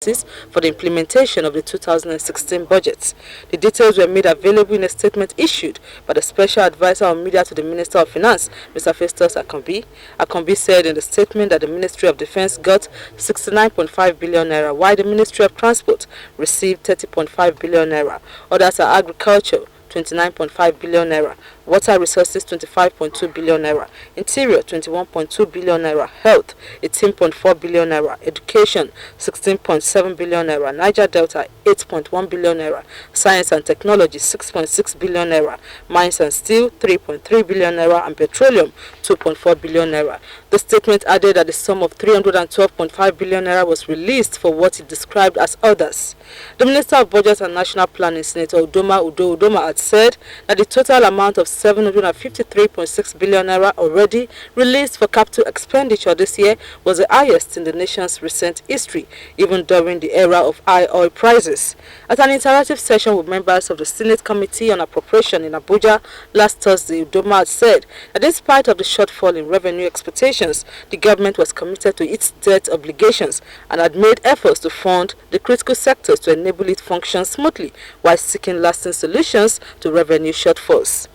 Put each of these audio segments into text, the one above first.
priorities for the implementation of the 2016 budget. The details were made available in a statement issued by the Special Advisor on Media to the Minister of Finance, Mr. Festus Akambi. Akambi said in the statement that the Ministry of Defense got 69.5 billion naira, while the Ministry of Transport received 30.5 billion naira. Others are agriculture, 29.5 billion naira, water resources 25.2 billion naira, interior 21.2 billion naira, health 18.4 billion naira, education 16.7 billion naira, Niger Delta 8.1 billion naira, science and technology 6.6 billion naira, mines and steel 3.3 billion naira, and petroleum 2.4 billion naira. The statement added that the sum of 312.5 billion naira was released for what it described as others. The Minister of Budget and National Planning, Senator Udoma had said that the total amount of 753.6 billion naira already released for capital expenditure this year was the highest in the nation's recent history, even during the era of high oil prices. At an interactive session with members of the Senate Committee on Appropriation in Abuja last Thursday, Udoma had said that despite of the shortfall in revenue expectations, the government was committed to its debt obligations and had made efforts to fund the critical sectors to enable it function smoothly while seeking lasting solutions to revenue shortfalls.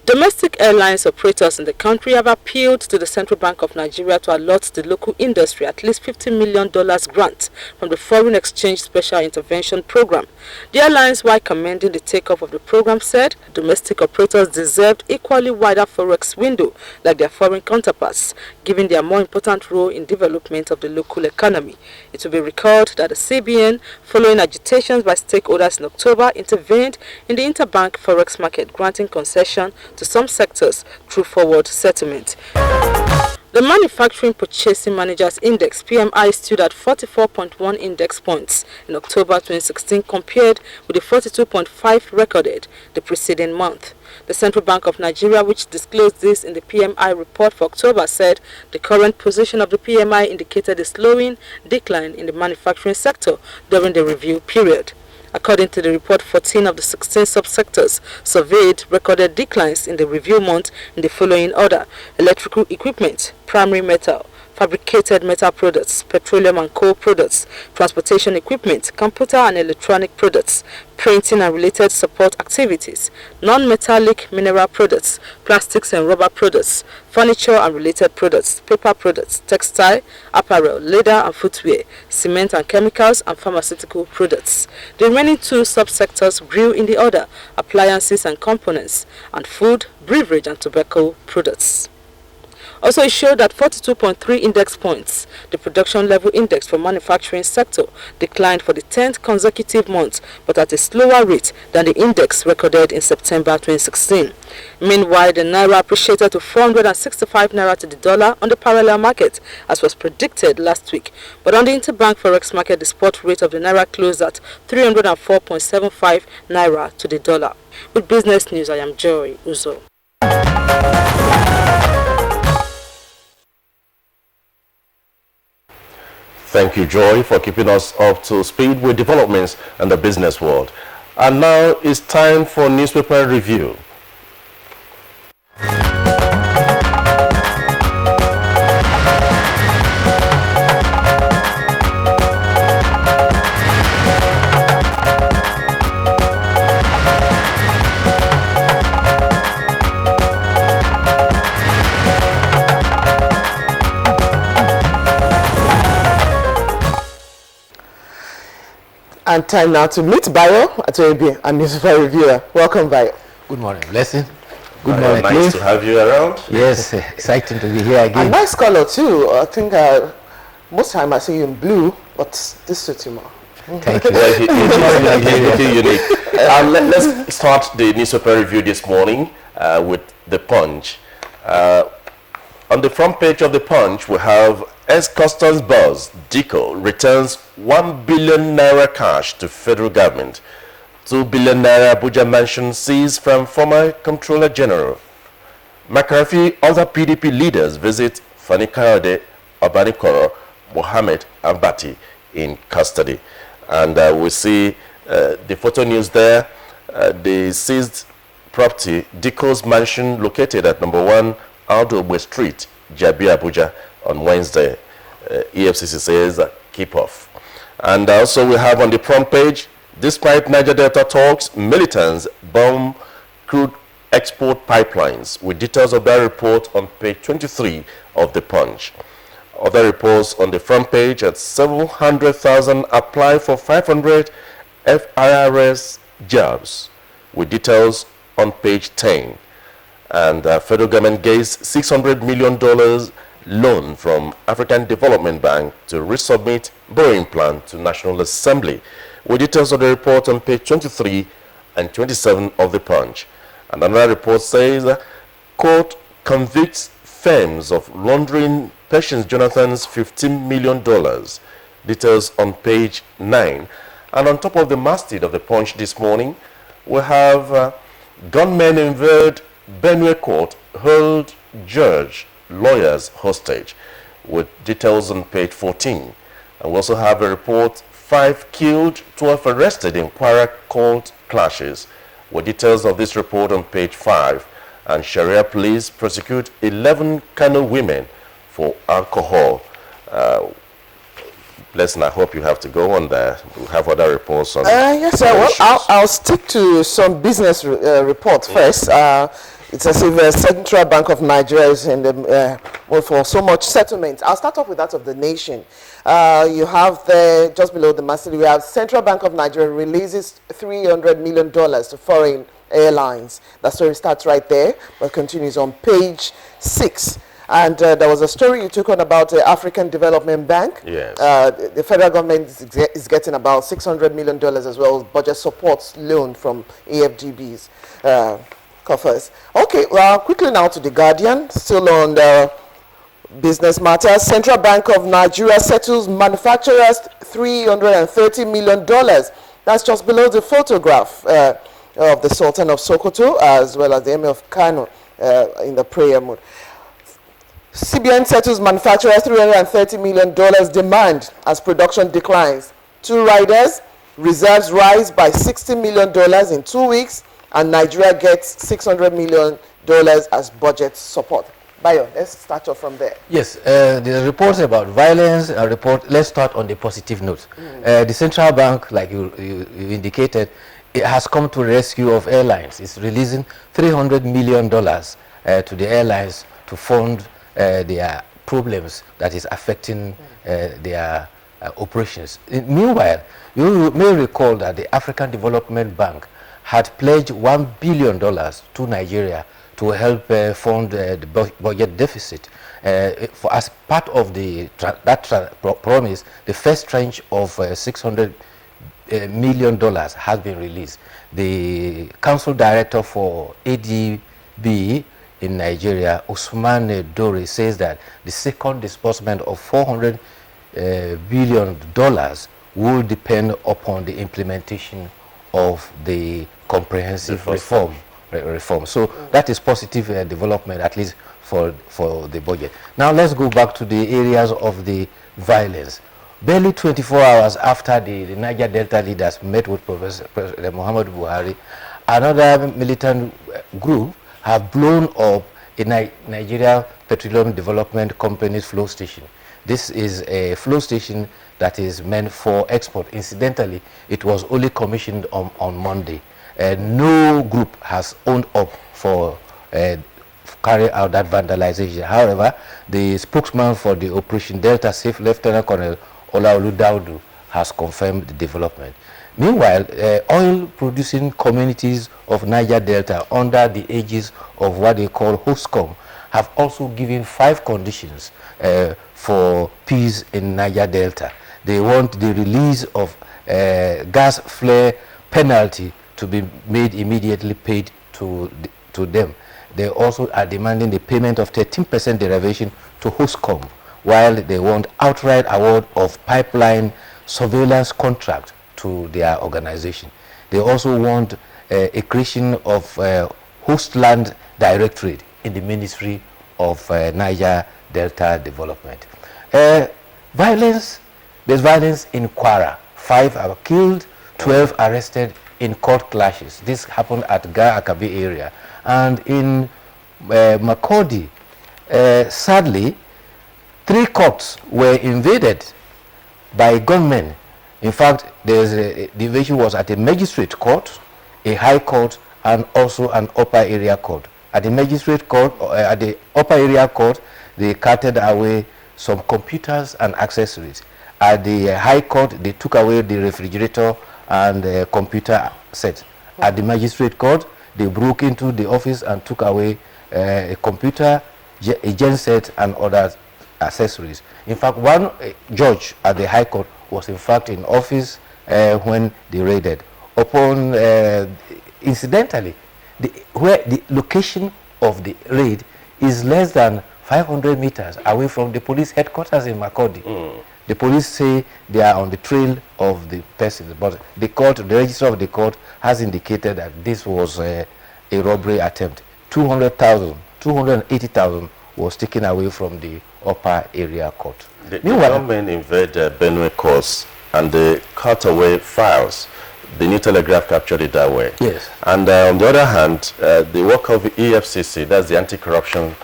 Domestic airlines operators in the country have appealed to the Central Bank of Nigeria to allot the local industry at least $50 million grant from the Foreign Exchange Special Intervention Program. The airlines, while commending the take-up of the program, said domestic operators deserved equally wider forex window like their foreign counterparts, given their more important role in development of the local economy. It will be recalled that the CBN, following agitations by stakeholders in October, intervened in the interbank forex market, granting concession to some sectors through forward settlement. The Manufacturing Purchasing Managers Index (PMI) stood at 44.1 index points in October 2016 compared with the 42.5 recorded the preceding month. The Central Bank of Nigeria, which disclosed this in the PMI report for October, said the current position of the PMI indicated a slowing decline in the manufacturing sector during the review period. According to the report, 14 of the 16 subsectors surveyed recorded declines in the review month in the following order: electrical equipment, primary metal, fabricated metal products, petroleum and coal products, transportation equipment, computer and electronic products, printing and related support activities, non-metallic mineral products, plastics and rubber products, furniture and related products, paper products, textile, apparel, leather and footwear, cement and chemicals, and pharmaceutical products. The remaining two subsectors grew in the order: appliances and components, and food, beverage and tobacco products. Also, it showed that 42.3 index points, the production level index for manufacturing sector, declined for the 10th consecutive month, but at a slower rate than the index recorded in September 2016. Meanwhile, the naira appreciated to 465 naira to the dollar on the parallel market, as was predicted last week. But on the interbank forex market, the spot rate of the naira closed at 304.75 naira to the dollar. With business news, I am Joy Uzo. Thank you, Joy, for keeping us up to speed with developments in the business world. And now it's time for newspaper review. And time now to meet Bayo Atoyebi, a newspaper reviewer. Welcome, Bayo. Good morning, Blessing. Good morning. Nice to have you around. Yes, exciting to be here again. A nice color too. I think most time I see you in blue, but this suits you more. Thank you. Well, he unique. Let's start the newspaper review this morning with the Punch. On the front page of the Punch, we have ex-customs boss Diko returns 1 billion naira cash to federal government. 2 billion naira Abuja mansion seized from former Comptroller General. McCarthy, other PDP leaders visit Fani Kayode, Obanikoro, Mohammed and Bati in custody. And we see the photo news there. The seized property, Diko's mansion, located at number 1 Aldobwe Street, Jabi, Abuja, on Wednesday. EFCC says keep off. And also we have on the front page, despite Niger Delta talks, militants bomb crude export pipelines, with details of that report on page 23 of the Punch. Other reports on the front page at 700,000 apply for 500 FIRS jobs, with details on page 10. And federal government gets $600 million loan from African Development Bank to resubmit borrowing plan to National Assembly, with details of the report on page 23 and 27 of the Punch. And another report says, court convicts firms of laundering Patience Jonathan's $15 million. Details on page 9. And on top of the masthead of the Punch this morning, we have gunmen invade Benue Court, hold judge, lawyers hostage, with details on page 14. And we also have a report, 5 killed, 12 arrested in Kwara court clashes, with details of this report on page 5. And Sharia police prosecute 11 Kano women for alcohol. Blessing, I hope you have to go on there. We have other reports on yes, sir. Well, I'll stick to some business reports first. It's as if the Central Bank of Nigeria is in the for so much settlement. I'll start off with that of the nation. You have there, just below the masthead, we have Central Bank of Nigeria releases $300 million to foreign airlines. That story starts right there, but continues on page 6. And there was a story you took on about the African Development Bank. Yes. The federal government is getting about $600 million as well as budget support loan from AFDB's coffers. Okay, well, quickly now to The Guardian, still on the business matters. Central Bank of Nigeria settles manufacturers $330 million. That's just below the photograph of the Sultan of Sokoto as well as the Emir of Kano in the prayer mood. CBN settles manufacturers $330 million demand as production declines. 2 riders, reserves rise by $60 million in 2 weeks, and Nigeria gets $600 million as budget support. Bayo, let's start off from there. Yes, the reports about violence, let's start on the positive note. The central bank, like you indicated, it has come to rescue of airlines. It's releasing $300 million to the airlines to fund their problems that is affecting their operations. Meanwhile, you may recall that the African Development Bank had pledged $1 billion to Nigeria to help fund the budget deficit. As part of promise, the first tranche of $600 million has been released. The council director for ADB in Nigeria, Usman Dore, says that the second disbursement of $400 billion will depend upon the implementation of the comprehensive reform. So that is positive development, at least for the budget. Now let's go back to the areas of the violence. Barely 24 hours after the Niger Delta leaders met with President Muhammad Buhari, another militant group have blown up a Nigeria Petroleum Development Company's flow station. This is a flow station that is meant for export. Incidentally, it was only commissioned on Monday. No group has owned up for carrying out that vandalization. However, the spokesman for the Operation Delta Safe, Lieutenant Colonel Olaolu Daudu, has confirmed the development. Meanwhile, oil-producing communities of Niger Delta, under the aegis of what they call HOSCOM, have also given 5 conditions for peace in Niger Delta. They want the release of gas flare penalty to be made immediately paid to them. They also are demanding the payment of 13% derivation to HOSCOM, while they want outright award of pipeline surveillance contract to their organization. They also want a creation of host land directorate in the Ministry of Niger Delta Development. There's violence in Kwara. 5 are killed, 12 arrested in court clashes. This happened at Ga Akabi area. And in Makurdi, sadly, 3 courts were invaded by gunmen. In fact, the invasion was at a magistrate court, a high court, and also an upper area court. At the magistrate court, at the upper area court, they carted away some computers and accessories. At the high court, they took away the refrigerator and the computer set. At the magistrate court, they broke into the office and took away a computer, a gen set, and other accessories. In fact, one judge at the high court was in fact in office when they raided. Upon, incidentally, where the location of the raid is less than 500 meters away from the police headquarters in Makurdi. The police say they are on the trail of the person, but the court, the register of the court has indicated that this was a robbery attempt. 280,000 was taken away from the upper area court. The government invaded Benue courts and they cut away files. The New Telegraph captured it that way. Yes. And on the other hand, the work of the EFCC, that's the anti-corruption,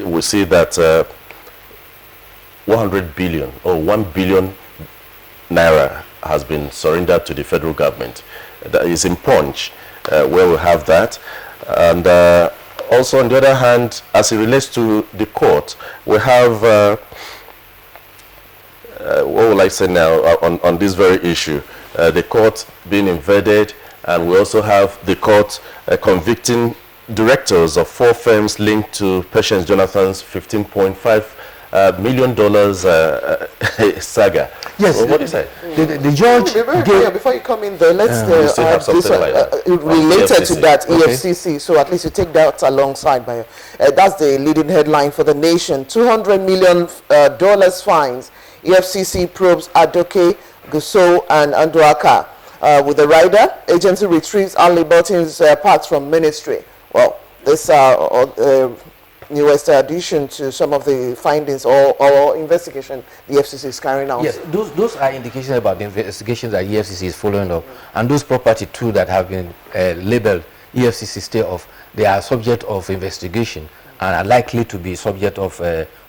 we see that 100 billion or 1 billion naira has been surrendered to the federal government. That is in Punch, where we have that. And also on the other hand, as it relates to the court, we have, what will I say now on this very issue, the court being invaded, and we also have the court convicting directors of 4 firms linked to Patience Jonathan's $15.5 million saga. Yes. Well, what do you say? The judge before you come in there, let's have something this one, like that. related to EFCC. that EFCC. So at least you take that alongside. By that's the leading headline for the nation. $200 million fines. EFCC probes Adoke, Gusau, and Anduaka. With the rider, agency retrieves Ali Burton's parts from ministry. Well, this newest addition to some of the findings or investigation the FCC is carrying out. Yes, those are indications about the investigations that EFCC is following up, and those property too that have been labeled EFCC stay off, they are subject of investigation and are likely to be subject of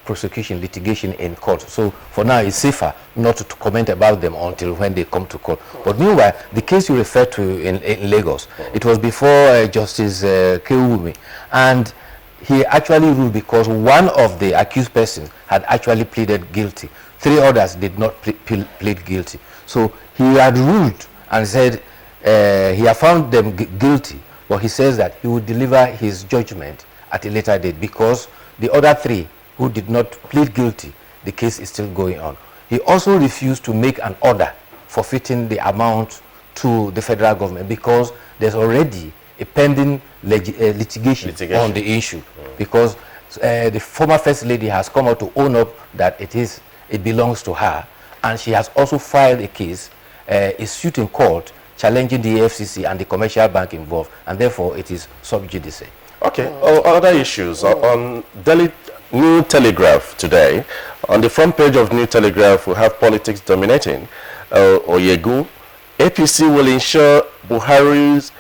prosecution, litigation in court. So for now, it's safer not to comment about them until when they come to court. But meanwhile, the case you referred to in Lagos, it was before Justice Kewumi, and he actually ruled because one of the accused persons had actually pleaded guilty. 3 others did not plead guilty. So he had ruled and said he had found them guilty, but he says that he would deliver his judgment at a later date because the other 3 who did not plead guilty, the case is still going on. He also refused to make an order forfeiting the amount to the federal government because there's already a pending litigation on the issue, because the former First Lady has come out to own up that it belongs to her, and she has also filed a case, a suit in court challenging the FCC and the commercial bank involved, and therefore it is sub judice. Okay, other issues. On New Telegraph today, on the front page of New Telegraph, we have politics dominating. Oyegu, APC will ensure Buhari's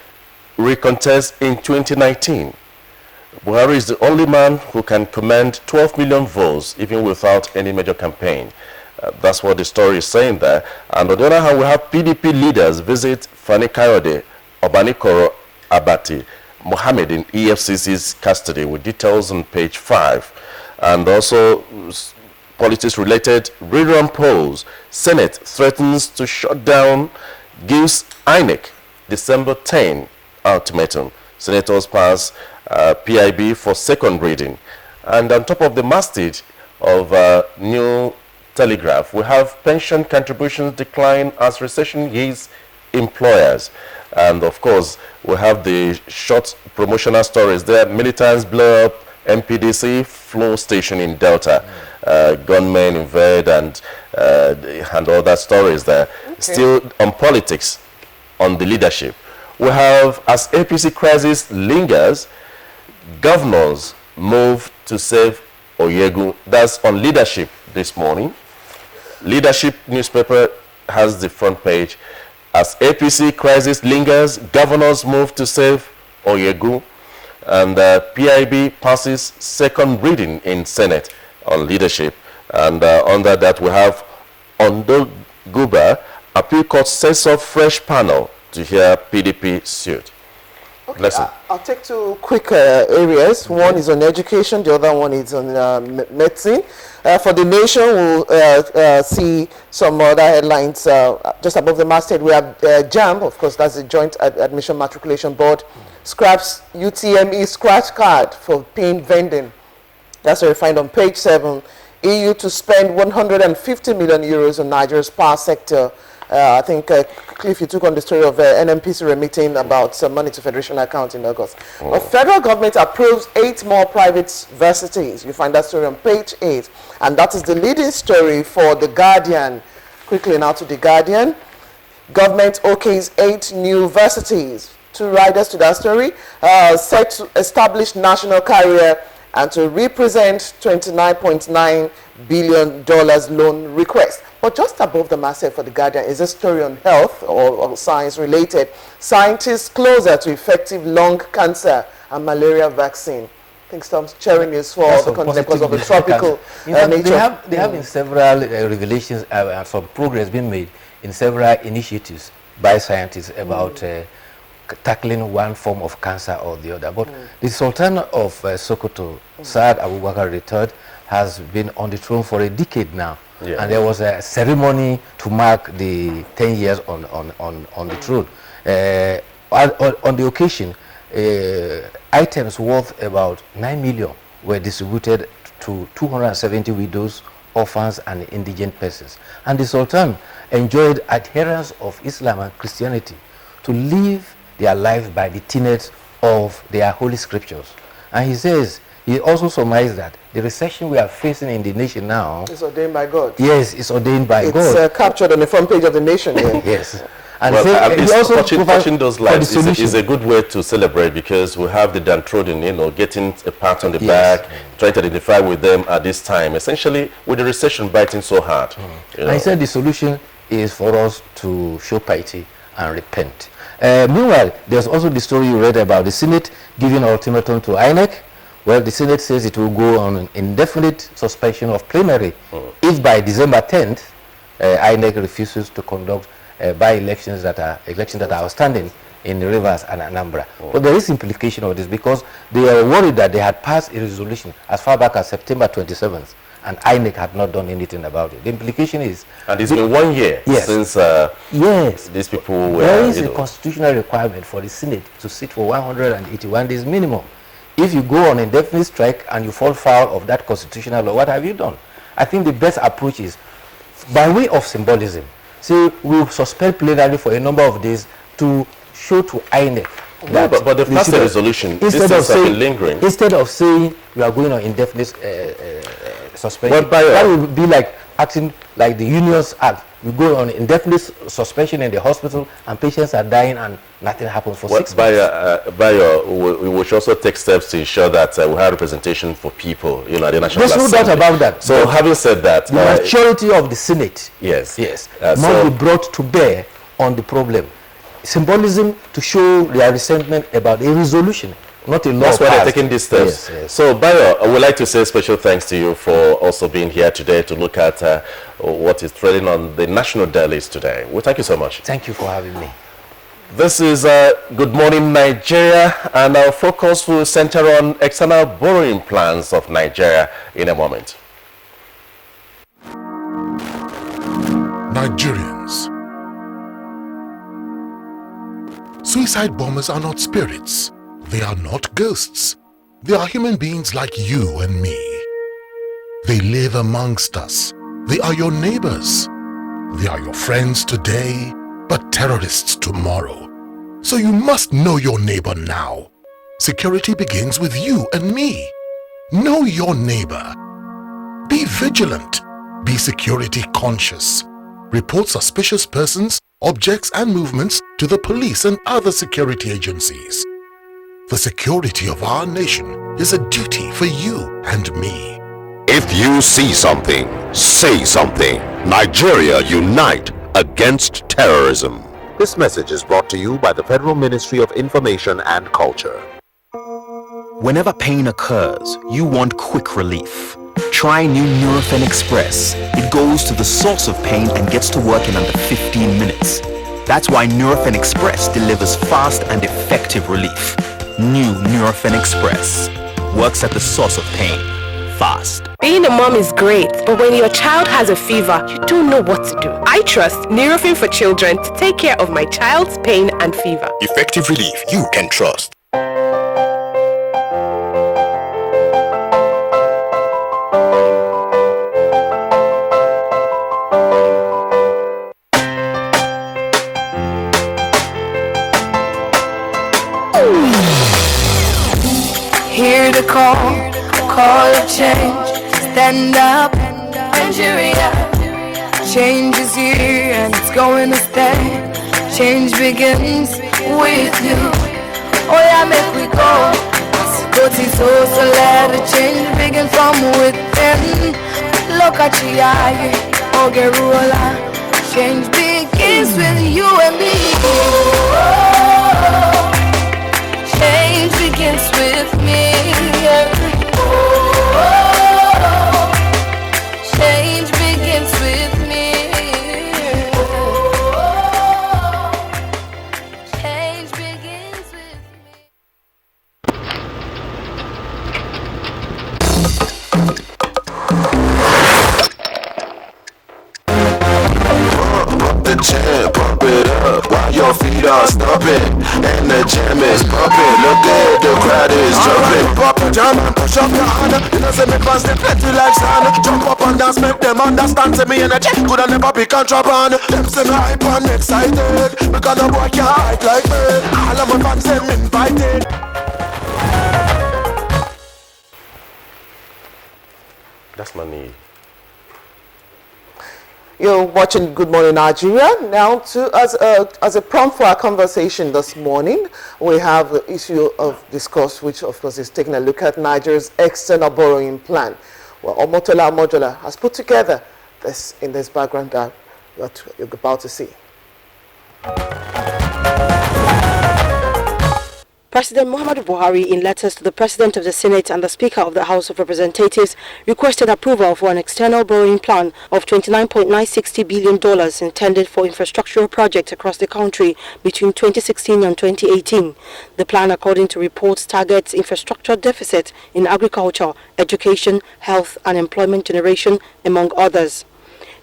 recontest in 2019. Buhari is the only man who can command 12 million votes even without any major campaign. That's what the story is saying there. And on the other hand, we have PDP leaders visit Fani Kayode, Obanikoro Abati, Mohammed in EFCC's custody, with details on page 5. And also politics-related rerun polls. Senate threatens to shut down, gives INEC December 10 ultimatum. Senators pass PIB for second reading. And on top of the masthead of New Telegraph, we have pension contributions decline as recession hits employers. And of course, we have the short promotional stories there. Militants blow up MPDC flow station in Delta. Gunmen invade and all that stories there. Okay. Still on politics, on the leadership. We have, as APC crisis lingers, governors move to save Oyegu. That's on leadership this morning. Leadership newspaper has the front page. As APC crisis lingers, governors move to save Oyegu. And PIB passes second reading in Senate on leadership. And under that we have Ondo Guba, Appeal Court sets up fresh panel to hear PDP suit. Okay, Listen. I'll take two quick areas. One is on education, the other one is on medicine. For the nation, we'll see some other headlines just above the masthead. We have JAMB, of course, that's the Joint Admission Matriculation Board, scraps UTME scratch card for paint vending. That's what we find on page 7. EU to spend 150 million euros on Nigeria's power sector. I think Cliff, you took on the story of NMPC remitting about some money to Federation account in August. The federal government approves 8 more private universities. You find that story on page 8. And that is the leading story for The Guardian. Quickly now to The Guardian. Government okays 8 new universities. 2 riders to that story. Set to establish national career and to represent $29.9 billion loan request. But just above the masthead for The Guardian is a story on health or science related. Scientists closer to effective lung cancer and malaria vaccine. I think some cheering news for the continent because of the tropical nature. There have been several revelations and some progress being made in several initiatives by scientists about tackling one form of cancer or the other. But the Sultan of Sokoto, Saad Abubakar III, has been on the throne for a decade now. Yeah. And there was a ceremony to mark the 10 years on the throne. On the occasion, items worth about 9 million were distributed to 270 widows, orphans, and indigent persons. And the Sultan enjoyed adherents of Islam and Christianity to live their lives by the tenets of their holy scriptures. And he says, he also surmised that the recession we are facing in the nation now is ordained by God. Yes, it's ordained by God. It's captured on the front page of the nation. Yeah. Yes. And well, he also touching those lives is a good way to celebrate, because we have the downtrodden, getting a pat on the back, trying to identify with them at this time, essentially with the recession biting so hard. And he said the solution is for us to show piety and repent. Meanwhile, there's also the story you read about the Senate giving ultimatum to INEC. Well, the Senate says it will go on an indefinite suspension of plenary if by December 10th, INEC refuses to conduct by-elections that are outstanding in Rivers and Anambra. But there is implication of this because they are worried that they had passed a resolution as far back as September 27th, and INEC had not done anything about it. The implication is... And it's been 1 year since these people were... There is a constitutional requirement for the Senate to sit for 181 days minimum. If you go on indefinite strike and you fall foul of that constitutional law, what have you done? I think the best approach is, by way of symbolism, say we'll suspend plenary for a number of days to show to INEC that... but the passed a resolution, instead of saying we are going on indefinite suspension, that would be like acting like the Unions Act. You go on indefinite suspension in the hospital and patients are dying and nothing happens for 6 months. We will also take steps to ensure that we have representation for people, at the National Assembly. There's no doubt about that. So having said that... the majority of the Senate must be brought to bear on the problem. Symbolism to show their resentment about a resolution, not a law. That's why they're taking these steps. Yes. So, Bayo, I would like to say special thanks to you for also being here today to look at what is trending on the national dailies today. Well, thank you so much. Thank you for having me. This is Good Morning Nigeria, and our focus will center on external borrowing plans of Nigeria in a moment. Nigerians. Suicide bombers are not spirits. They are not ghosts. They are human beings like you and me. They live amongst us. They are your neighbors. They are your friends today, but terrorists tomorrow. So you must know your neighbor now. Security begins with you and me. Know your neighbor. Be vigilant. Be security conscious. Report suspicious persons, objects and movements to the police and other security agencies. The security of our nation is a duty for you and me. If you see something, say something. Nigeria unite against terrorism. This message is brought to you by the Federal Ministry of Information and Culture. Whenever pain occurs, you want quick relief. Try new Nurofen Express. It goes to the source of pain and gets to work in under 15 minutes. That's why Nurofen Express delivers fast and effective relief. New Nurofen Express works at the source of pain. Fast. Being a mom is great, but when your child has a fever, you don't know what to do. I trust Nurofen for Children to take care of my child's pain and fever. Effective relief you can trust. Hear the call of change. Stand up, Nigeria. Change is here and it's going to stay. Change begins with you. Oh yeah, make we go. Go to so let the change begin from within. Look at you, okay, ruler. Change begins with you and me. Change begins with me. Change begins with me. Change begins with me. The jam, pump it up while your feet are stomping and the jam is pumping. Look at the crowd is jumping. Pop your jam and push up your hand. You know say me fast and plenty like sand. Jump up and dance, make them understand. To me energy could have never be contraband. Them say me hype and excited because no boy can hype like me. All of my fans them invited. That's my need. You're watching Good Morning Nigeria. Now, as a prompt for our conversation this morning, we have the issue of discourse, which of course is taking a look at Nigeria's external borrowing plan. Well, Omotola Mojola has put together this in this background that what you're about to see. President Muhammadu Buhari, in letters to the President of the Senate and the Speaker of the House of Representatives, requested approval for an external borrowing plan of $29.960 billion intended for infrastructural projects across the country between 2016 and 2018. The plan, according to reports, targets infrastructure deficit in agriculture, education, health and employment generation, among others.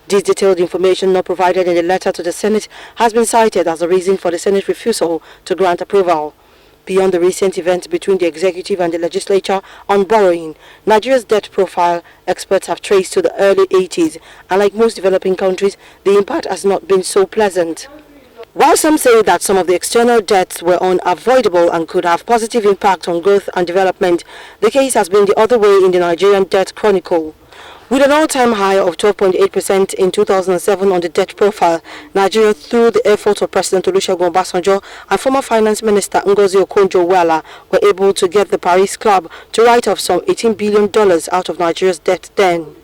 This detailed information not provided in the letter to the Senate has been cited as a reason for the Senate's refusal to grant approval. Beyond the recent events between the executive and the legislature on borrowing, Nigeria's debt profile experts have traced to the early 80s, and like most developing countries, the impact has not been so pleasant. While some say that some of the external debts were unavoidable and could have positive impact on growth and development, the case has been the other way in the Nigerian debt chronicle. With an all-time high of 12.8% in 2007 on the debt profile, Nigeria, through the efforts of President Olusegun Obasanjo and former Finance Minister Ngozi Okonjo-Iweala, were able to get the Paris Club to write off some $18 billion out of Nigeria's debt then.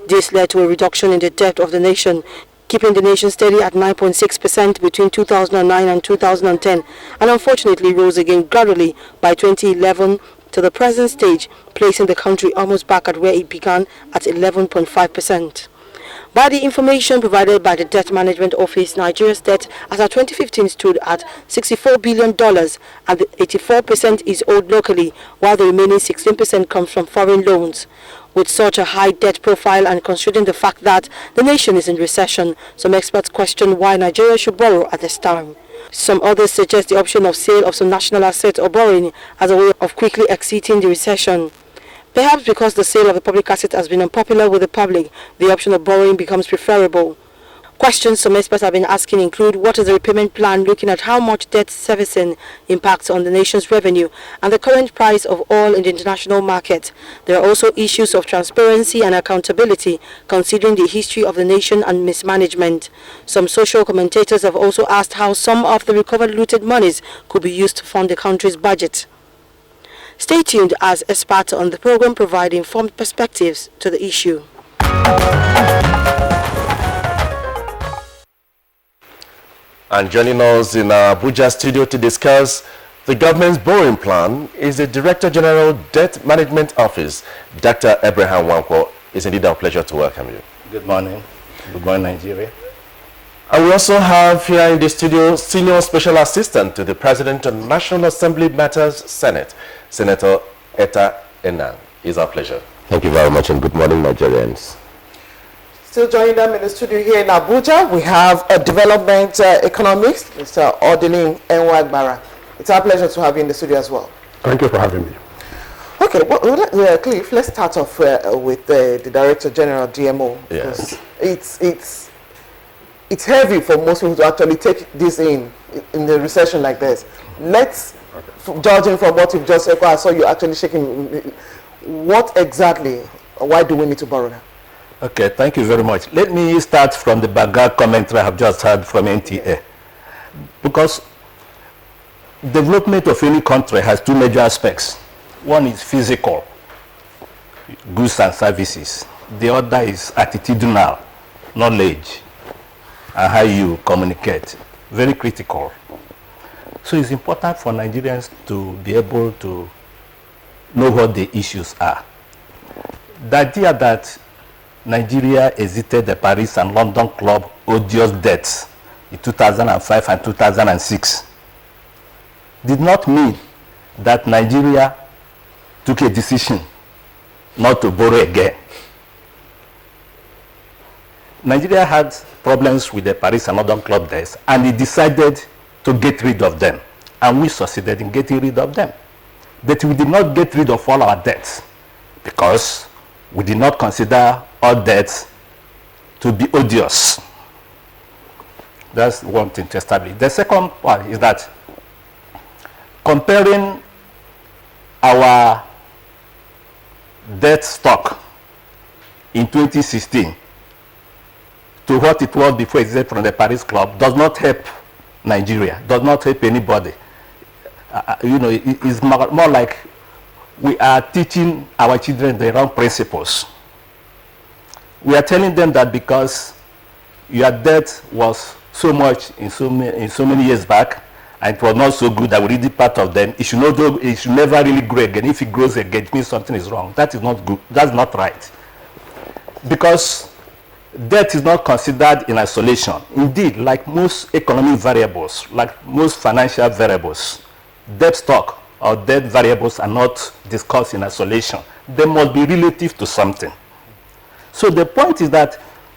This led to a reduction in the debt of the nation, keeping the nation steady at 9.6% between 2009 and 2010, and unfortunately rose again gradually by 2011 to the present stage, placing the country almost back at where it began at 11.5%. By the information provided by the Debt Management Office, Nigeria's debt as of 2015 stood at $64 billion, and 84% is owed locally, while the remaining 16% comes from foreign loans. With such a high debt profile and considering the fact that the nation is in recession, some experts question why Nigeria should borrow at this time. Some others suggest the option of sale of some national assets or borrowing as a way of quickly exiting the recession. Perhaps because the sale of the public asset has been unpopular with the public, the option of borrowing becomes preferable. Questions some experts have been asking include what is the repayment plan, looking at how much debt servicing impacts on the nation's revenue and the current price of oil in the international market. There are also issues of transparency and accountability, considering the history of the nation and mismanagement. Some social commentators have also asked how some of the recovered looted monies could be used to fund the country's budget. Stay tuned as experts on the program provide informed perspectives to the issue. And joining us in our Abuja studio to discuss the government's borrowing plan is the Director General Debt Management Office, Dr. Abraham Wankwo. It's indeed our pleasure to welcome you. Good morning. Good morning, Nigeria. And we also have here in the studio Senior Special Assistant to the President of National Assembly Matters Senate, Senator Etta Enang. It's our pleasure. Thank you very much, and good morning, Nigerians. Still joining them in the studio here in Abuja, we have a development economist, Mr. Odilin Enwagbara. It's our pleasure to have you in the studio as well. Thank you for having me. Okay, well, Cliff, let's start off with the Director General DMO. Yes. It's heavy for most people to actually take this in the recession like this. Let's, judging from what you've just said, I saw you actually shaking. What exactly, why do we need to borrow now? Okay, thank you very much. Let me start from the background commentary I have just heard from NTA. Because development of any country has two major aspects. One is physical, goods and services. The other is attitudinal, knowledge, and how you communicate. Very critical. So it's important for Nigerians to be able to know what the issues are. The idea that Nigeria exited the Paris and London Club odious debts in 2005 and 2006 did not mean that Nigeria took a decision not to borrow again. Nigeria had problems with the Paris and London Club debts, and it decided to get rid of them, and we succeeded in getting rid of them. But we did not get rid of all our debts because we did not consider all debts to be odious. That's one thing to establish. The second part is that comparing our debt stock in 2016 to what it was before it exited from the Paris Club does not help Nigeria, does not help anybody. It's more like we are teaching our children the wrong principles. We are telling them that because your debt was so much in so many years back, and it was not so good that we read part of them, it should never really grow again. If it grows again, it means something is wrong. That is not good. That's not right. Because debt is not considered in isolation. Indeed, like most economic variables, like most financial variables, debt stock or debt variables are not discussed in isolation. They must be relative to something. So the point is that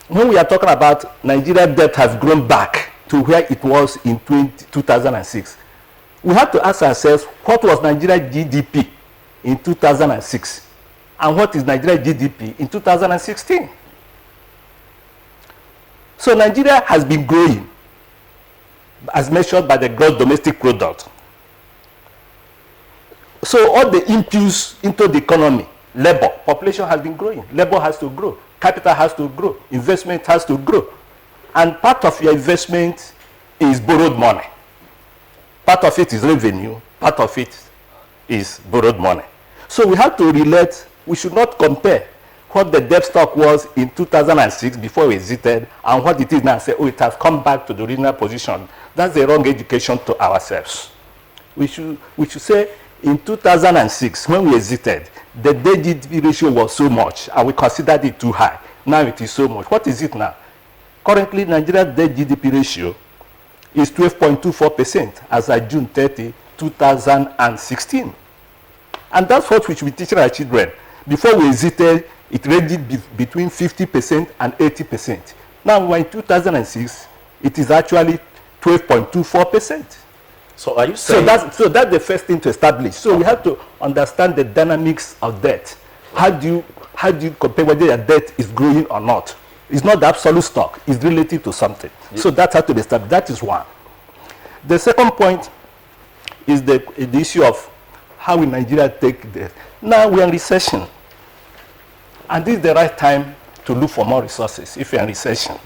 when we are talking about Nigeria debt has grown back to where it was in 2006, we have to ask ourselves, what was Nigeria GDP in 2006? And what is Nigeria GDP in 2016? So Nigeria has been growing as measured by the gross domestic product. So all the inputs into the economy, labor, population has been growing. Labor has to grow. Capital has to grow. Investment has to grow. And part of your investment is borrowed money. Part of it is revenue. Part of it is borrowed money. So we have to relate. We should not compare what the debt stock was in 2006 before we exited and what it is now and say, oh, it has come back to the original position. That's the wrong education to ourselves. We should say in 2006, when we exited, the debt GDP ratio was so much and we considered it too high. Now it is so much. What is it now? Currently, Nigeria's debt GDP ratio is 12.24% as of June 30, 2016. And that's what we should be teaching our children. Before we exited, it ranged between 50% and 80%. Now, we're in 2006, it is actually 12.24%. So are you saying... So that's the first thing to establish. So we have to understand the dynamics of debt. How do you compare whether your debt is growing or not? It's not the absolute stock. It's relative to something. Yeah. So that's how to be established. That is one. The second point is the issue of how will Nigeria take debt. Now we're in recession. And this is the right time to look for more resources if you're in recession.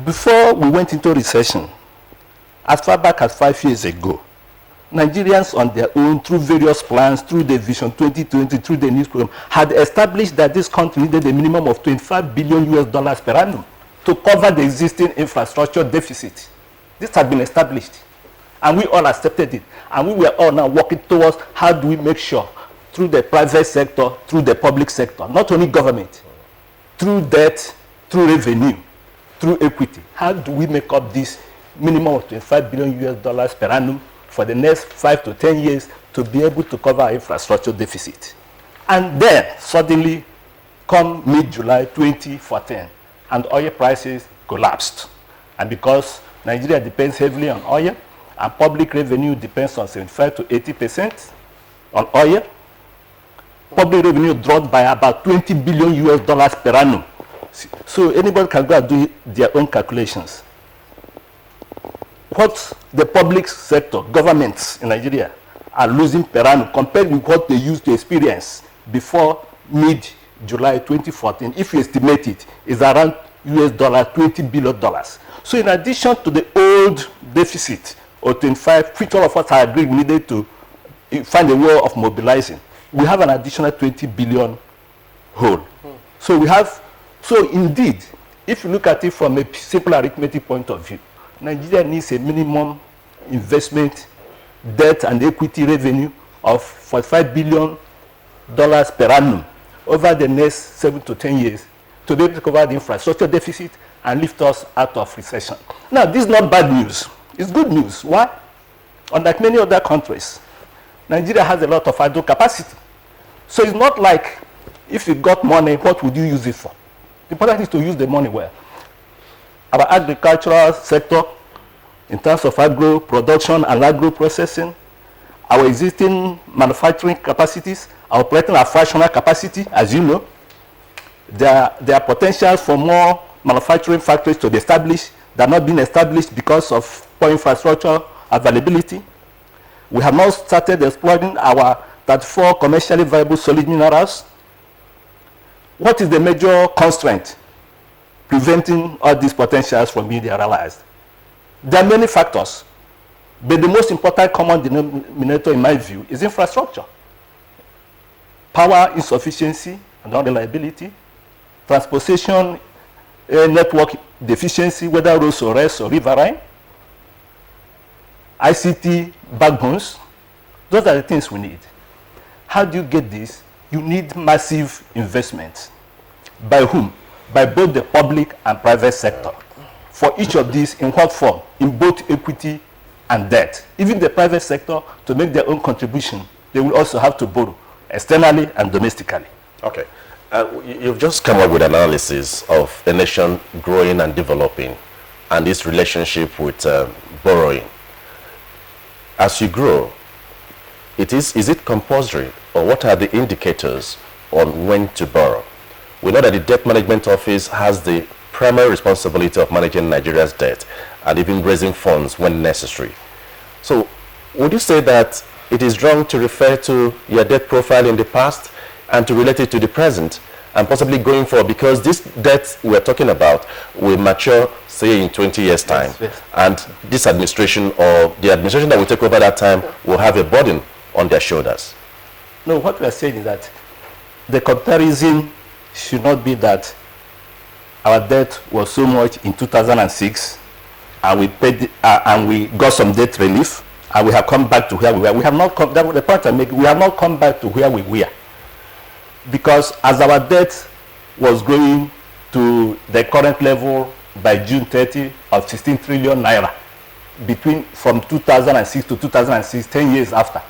Before we went into recession, as far back as 5 years ago, Nigerians on their own, through various plans, through the Vision 2020, through the news program, had established that this country needed a minimum of $25 billion per annum to cover the existing infrastructure deficit. This had been established, and we all accepted it. And we were all now working towards how do we make sure through the private sector, through the public sector, not only government, through debt, through revenue, through equity. How do we make up this minimum of $25 billion per annum for the next 5 to 10 years to be able to cover our infrastructure deficit? And then suddenly come mid-July 2014 and oil prices collapsed. And because Nigeria depends heavily on oil and public revenue depends on 75 to 80% on oil, public revenue dropped by about $20 billion per annum. So anybody can go and do their own calculations. What the public sector, governments in Nigeria are losing per annum compared with what they used to experience before mid-July 2014, if you estimate it, is around $20 billion. So in addition to the old deficit of 25, which all of us are agreed we needed to find a way of mobilizing, we have an additional 20 billion hole. So indeed, if you look at it from a simple arithmetic point of view, Nigeria needs a minimum investment, debt and equity revenue of $45 billion per annum over the next 7 to 10 years to be able to cover the infrastructure deficit and lift us out of recession. Now, this is not bad news. It's good news. Why? Unlike many other countries, Nigeria has a lot of idle capacity. So it's not like if you got money, what would you use it for? The important is to use the money well. Our agricultural sector, in terms of agro production and agro processing, our existing manufacturing capacities, our operating and fractional capacity, as you know, there are potentials for more manufacturing factories to be established that are not being established because of poor infrastructure availability. We have now started exploiting our 34 commercially viable solid minerals. What is the major constraint preventing all these potentials from being realized? There are many factors, but the most important common denominator in my view is infrastructure. Power insufficiency and unreliability, transportation network deficiency, whether roads or rails or riverine, ICT backbones. Those are the things we need. How do you get this? You need massive investments. By whom? By both the public and private sector. For each of these, in what form? In both equity and debt. Even the private sector, to make their own contribution, they will also have to borrow externally and domestically. Okay. You've just come up with analysis of a nation growing and developing and its relationship with borrowing. As you grow, is it compulsory, or what are the indicators on when to borrow? We know that the Debt Management Office has the primary responsibility of managing Nigeria's debt and even raising funds when necessary. So would you say that it is wrong to refer to your debt profile in the past and to relate it to the present and possibly going forward, because this debt we're talking about will mature, say, in 20 years' time, yes. And this administration or the administration that will take over that time will have a burden on their shoulders? No, what we are saying is that the comparison should not be that our debt was so much in 2006 and we paid and we got some debt relief and we have come back to where we were. We have not come, the point I make, we have not come back to where we were, because as our debt was going to the current level by June 30 of 16 trillion naira from 2006 to 2006, 10 years after,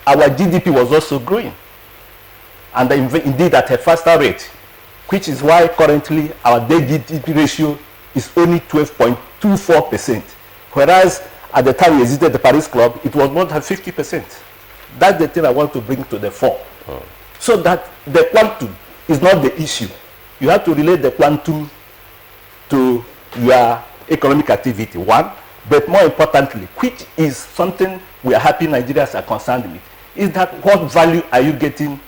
our GDP was also growing, and indeed at a faster rate, which is why currently our debt GDP ratio is only 12.24%, whereas at the time we exited the Paris Club, it was more than 50%. That's the thing I want to bring to the fore. So that the quantum is not the issue. You have to relate the quantum to your economic activity, one, but more importantly, which is something we are happy Nigerians are concerned with, is that what value are you getting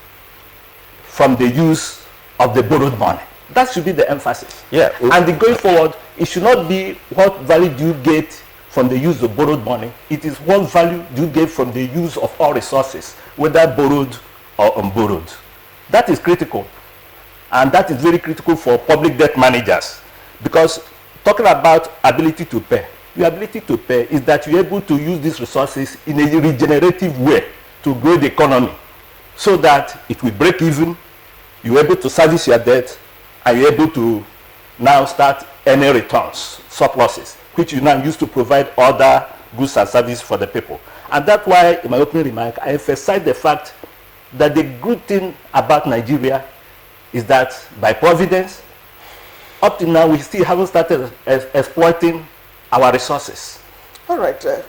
from the use of the borrowed money? That should be the emphasis. Yeah. And going forward, it should not be what value do you get from the use of borrowed money. It is what value do you get from the use of all resources, whether borrowed or unborrowed. That is critical. And that is very critical for public debt managers, because talking about ability to pay, your ability to pay is that you're able to use these resources in a regenerative way to grow the economy, so that it will break even, you're able to service your debt, and you're able to now start earning returns, surpluses, which you now use to provide other goods and services for the people. And that's why, in my opening remark, I emphasize the fact that the good thing about Nigeria is that by providence, up to now, we still haven't started exploiting our resources. All right, Dr.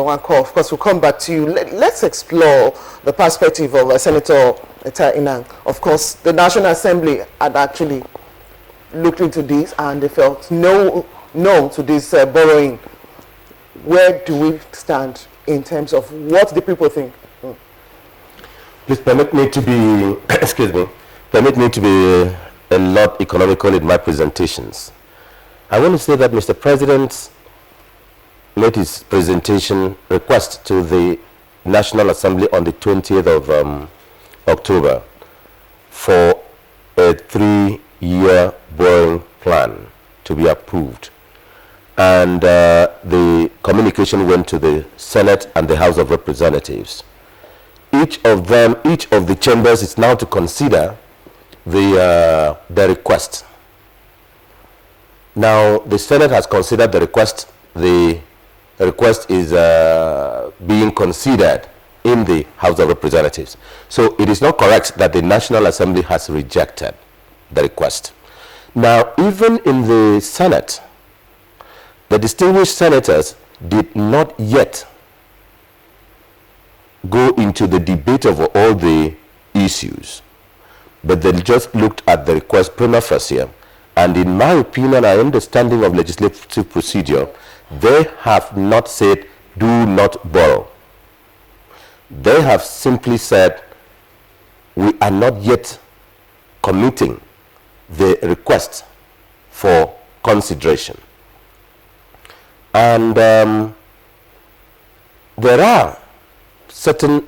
Wanko, of course, we'll come back to you. Let's explore the perspective of Senator Eta Inang. Of course, the National Assembly had actually looked into this and they felt no to this borrowing. Where do we stand in terms of what the people think? Please permit me to be, excuse me, permit me to be a lot economical in my presentations. I want to say that Mr. President made his presentation request to the National Assembly on the 20th of October for a 3-year borrowing plan to be approved. And the communication went to the Senate and the House of Representatives. Each of the chambers is now to consider the request. Now, the Senate has considered the request. The request is being considered in the House of Representatives. So it is not correct that the National Assembly has rejected the request. Now, even in the Senate, the distinguished senators did not yet go into the debate of all the issues, but they just looked at the request prima facie, and in my opinion and understanding of legislative procedure, they have not said do not borrow. They have simply said we are not yet committing the request for consideration. And there are certain,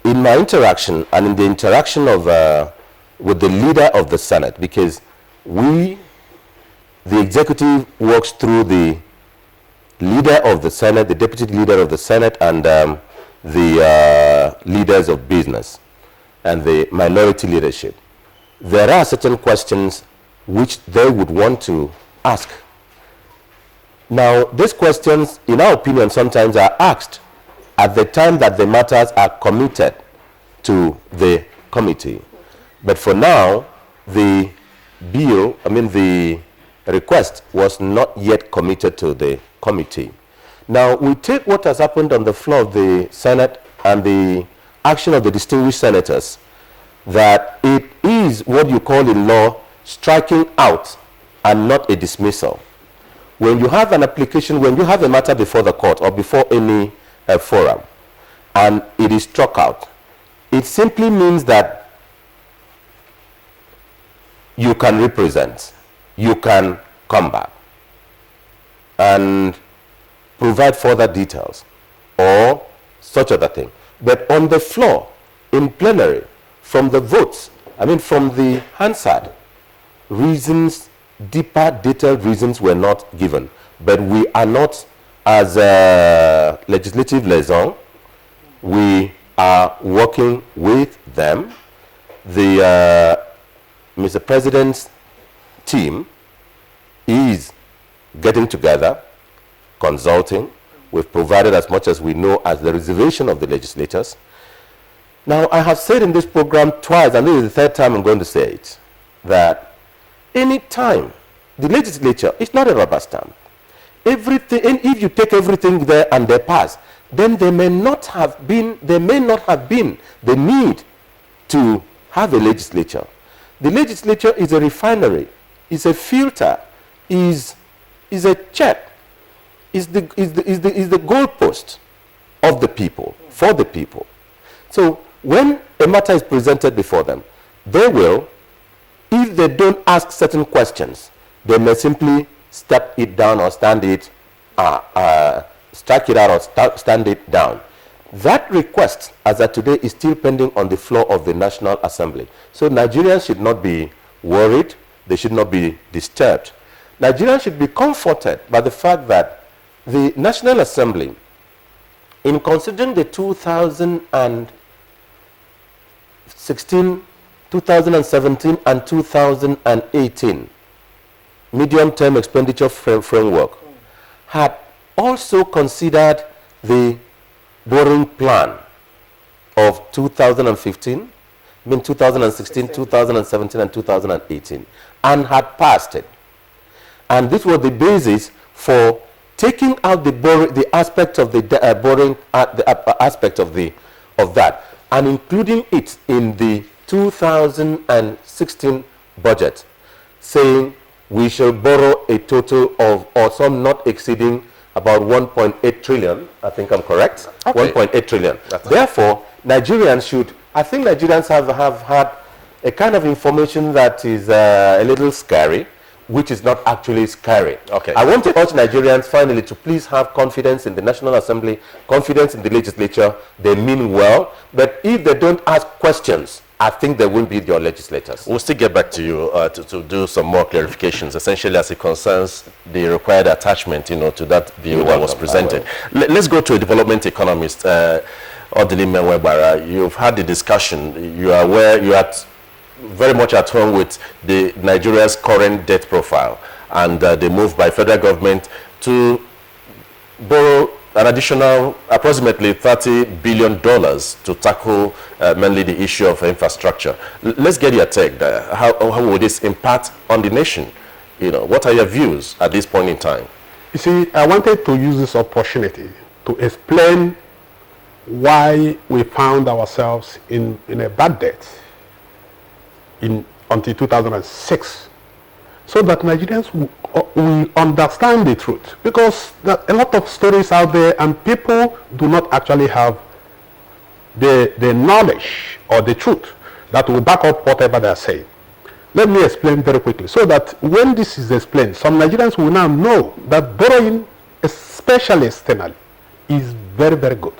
in my interaction and in the interaction of with the leader of the Senate, because the executive works through the leader of the Senate, the deputy leader of the Senate, and the leaders of business and the minority leadership. There are certain questions which they would want to ask. Now, these questions, in our opinion, sometimes are asked at the time that the matters are committed to the committee. But for now, the request was not yet committed to the committee. Now, we take what has happened on the floor of the Senate and the action of the distinguished senators, that it is what you call in law striking out and not a dismissal. When you have an application, when you have a matter before the court or before any forum, and it is struck out, it simply means that you can represent, you can come back and provide further details or such other thing. But on the floor, in plenary, from the votes, from the Hansard, reasons, deeper detailed reasons were not given. But we are not, as a legislative liaison, we are working with them. The Mr. President's team is getting together, consulting. We've provided as much as we know as the reservation of the legislators. Now, I have said in this program twice, and this is the third time I'm going to say it, that any time the legislature is not a rubber stamp. Everything, and if you take everything there and they pass, then there may not have been the need to have a legislature. The legislature is a refinery, is a filter, is a check, is the goalpost of the people, for the people. So when a matter is presented before them, they will, if they don't ask certain questions, they may simply step it down or stand it, strike it out or stand it down. That request, as of today, is still pending on the floor of the National Assembly. So Nigerians should not be worried. They should not be disturbed. Nigerians should be comforted by the fact that the National Assembly in considering the 2016, 2017 and 2018 medium-term expenditure framework, had also considered the borrowing plan of 2015, 2016, 2017 and 2018, and had passed it. And this was the basis for taking out the aspect of the borrowing, the aspect of that, and including it in the 2016 budget, saying we shall borrow a total of, or some not exceeding, about 1.8 trillion. I think I'm correct. Okay. 1.8 trillion. Therefore, Nigerians should, I think Nigerians have had a kind of information that is a little scary, which is not actually scary. Okay. I want to urge Nigerians finally to please have confidence in the National Assembly, confidence in the legislature. They mean well, but if they don't ask questions, I think they won't be your legislators. We'll still get back to you to do some more clarifications, essentially as it concerns the required attachment, to that bill that was presented. Let's go to a development economist, Odili Menwebara. You've had the discussion. You are aware, you are very much at home with Nigeria's current debt profile and the move by federal government to borrow an additional approximately $30 billion to tackle mainly the issue of infrastructure. Let's get your take there. How will this impact on the nation? What are your views at this point in time? You see, I wanted to use this opportunity to explain why we found ourselves in a bad debt until 2006, so that Nigerians will understand the truth, because there are a lot of stories out there and people do not actually have the knowledge or the truth that will back up whatever they are saying. Let me explain very quickly, so that when this is explained, some Nigerians will now know that borrowing, especially externally, is very, very good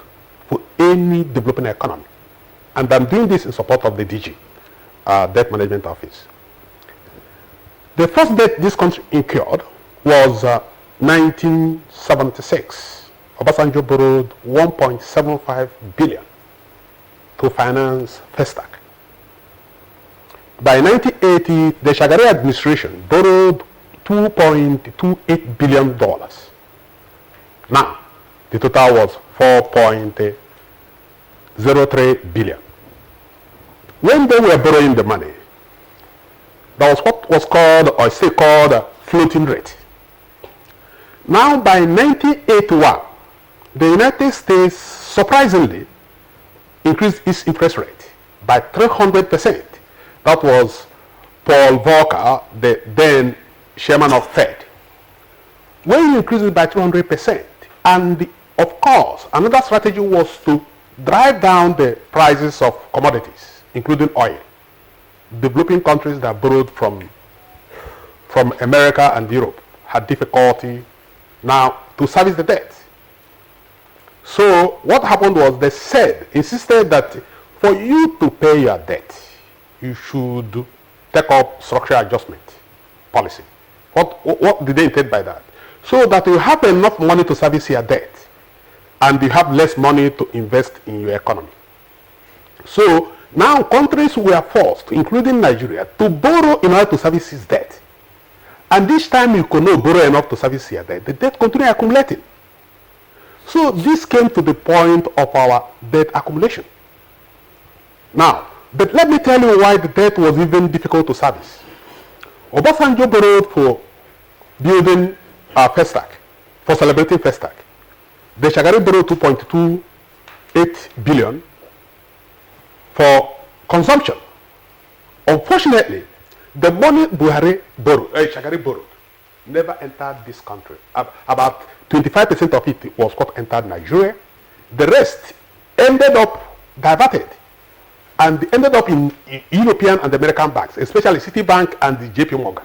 for any developing economy. And I'm doing this in support of the DG, Debt Management Office. The first debt this country incurred was 1976. Obasanjo borrowed 1.75 billion to finance Festac. By 1980, the Shagari administration borrowed $2.28 billion. Now, the total was 4.03 billion. When they were borrowing the money, that was what was called, or still called, floating rate. Now, by 1981, the United States surprisingly increased its interest rate by 300%. That was Paul Volcker, the then chairman of Fed. When you increase it by 200%, and of course, another strategy was to drive down the prices of commodities, including oil. Developing countries that borrowed from America and Europe had difficulty now to service the debt. So what happened was they insisted that for you to pay your debt, you should take up structural adjustment policy. What did they intend by that? So that you have enough money to service your debt and you have less money to invest in your economy. So now countries were forced, including Nigeria, to borrow in order to service its debt. And each time you could not borrow enough to service your debt, the debt continued accumulating. So this came to the point of our debt accumulation. Now, but let me tell you why the debt was even difficult to service. Obasanjo borrowed for building Festac, for celebrating Festac. The Shagari borrowed 2.28 billion for consumption. Unfortunately, the money Shagari borrowed, never entered this country. About 25% of it was what entered Nigeria. The rest ended up diverted and ended up in European and American banks, especially Citibank and the JP Morgan.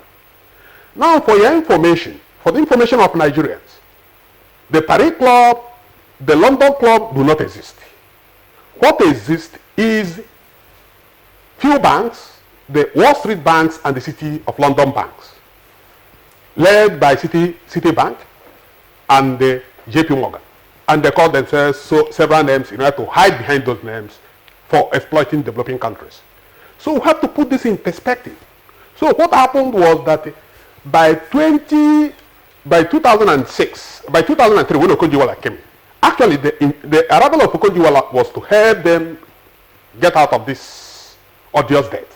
Now, for your information, for the information of Nigerians, the Paris Club, the London Club do not exist. What exists is few banks, the Wall Street banks and the City of London banks, led by Citibank and the JP Morgan and they call themselves several names in order to hide behind those names for exploiting developing countries. So we have to put this in perspective. So what happened was that by 2006, by 2003, when Okonjo-Iweala came in, actually the arrival of Okonjo-Iweala was to help them get out of this odious debt.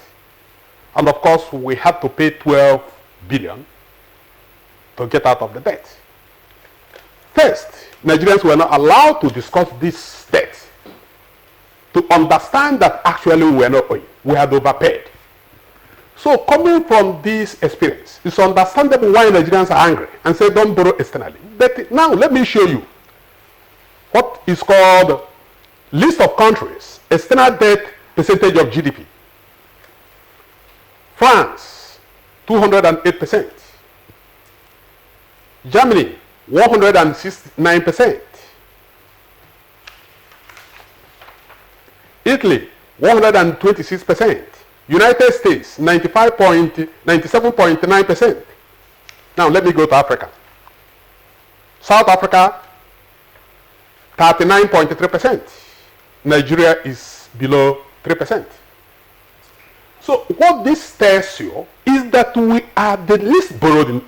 And of course, we had to pay 12 billion to get out of the debt. First, Nigerians were not allowed to discuss this debt to understand that actually we were not owing. We had overpaid. So coming from this experience, it's understandable why Nigerians are angry and say don't borrow externally. But now let me show you what is called list of countries, external debt percentage of GDP. France, 208%. Germany, 169%. Italy, 126%. United States, 97.9%. Now let me go to Africa. South Africa, 39.3%. Nigeria is below 3%. So what this tells you is that we are the least borrowed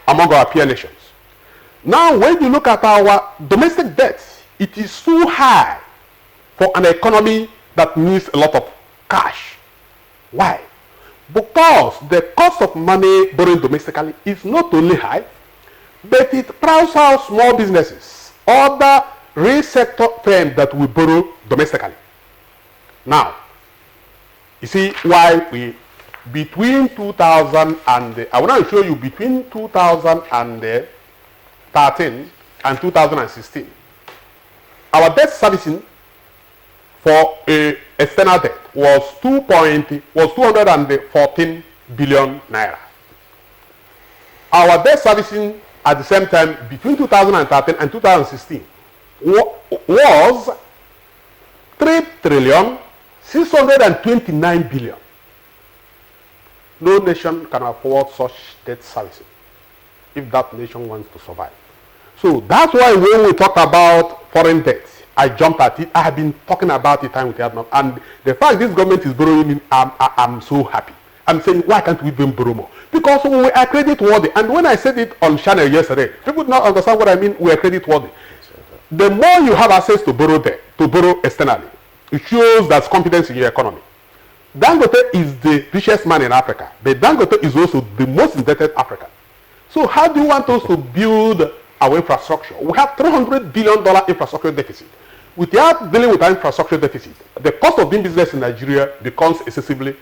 among our peer nations. Now when you look at our domestic debt, it is too high for an economy that needs a lot of cash. Why? Because the cost of money borrowing domestically is not only high, but it crowds out small businesses, other real sector firms that we borrow domestically. Now, you see why we, between 2000 and, I want to show you between 2013 and 2016, our debt servicing for external debt was 214 billion naira. Our debt servicing at the same time between 2013 and 2016 was 3,629 billion. No nation can afford such debt servicing if that nation wants to survive. So that's why when we talk about foreign debt, I jumped at it. I have been talking about it time with you, and the fact this government is borrowing, I'm so happy. I'm saying, why can't we even borrow more? Because we are credit worthy. And when I said it on channel yesterday, people do not understand what I mean. We are credit worthy. The more you have access to borrow debt, to borrow externally, it shows that's confidence in your economy. Dangote is the richest man in Africa, but Dangote is also the most indebted African. So how do you want us to build our infrastructure? We have $300 billion infrastructure deficit. Without dealing with our infrastructure deficit, the cost of doing business in Nigeria becomes excessively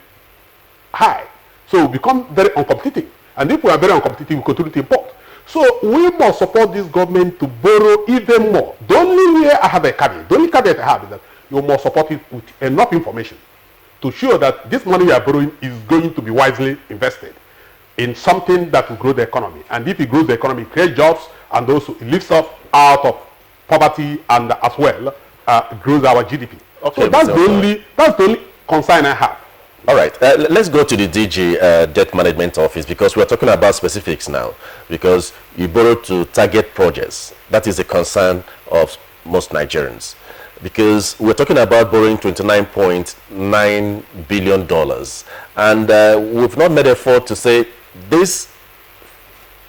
high. So we become very uncompetitive. And if we are very uncompetitive, we continue to import. So we must support this government to borrow even more. The only way I have a caveat, the only caveat I have is that you must support it with enough information to show that this money you are borrowing is going to be wisely invested in something that will grow the economy. And if it grows the economy, it creates jobs, and also it lifts us out of poverty, and as well grows our GDP. Okay, so that's the only concern I have. All right, let's go to the DG Debt Management Office, because we're talking about specifics now, because you borrow to target projects. That is a concern of most Nigerians, because we're talking about borrowing $29.9 billion, and we've not made effort to say this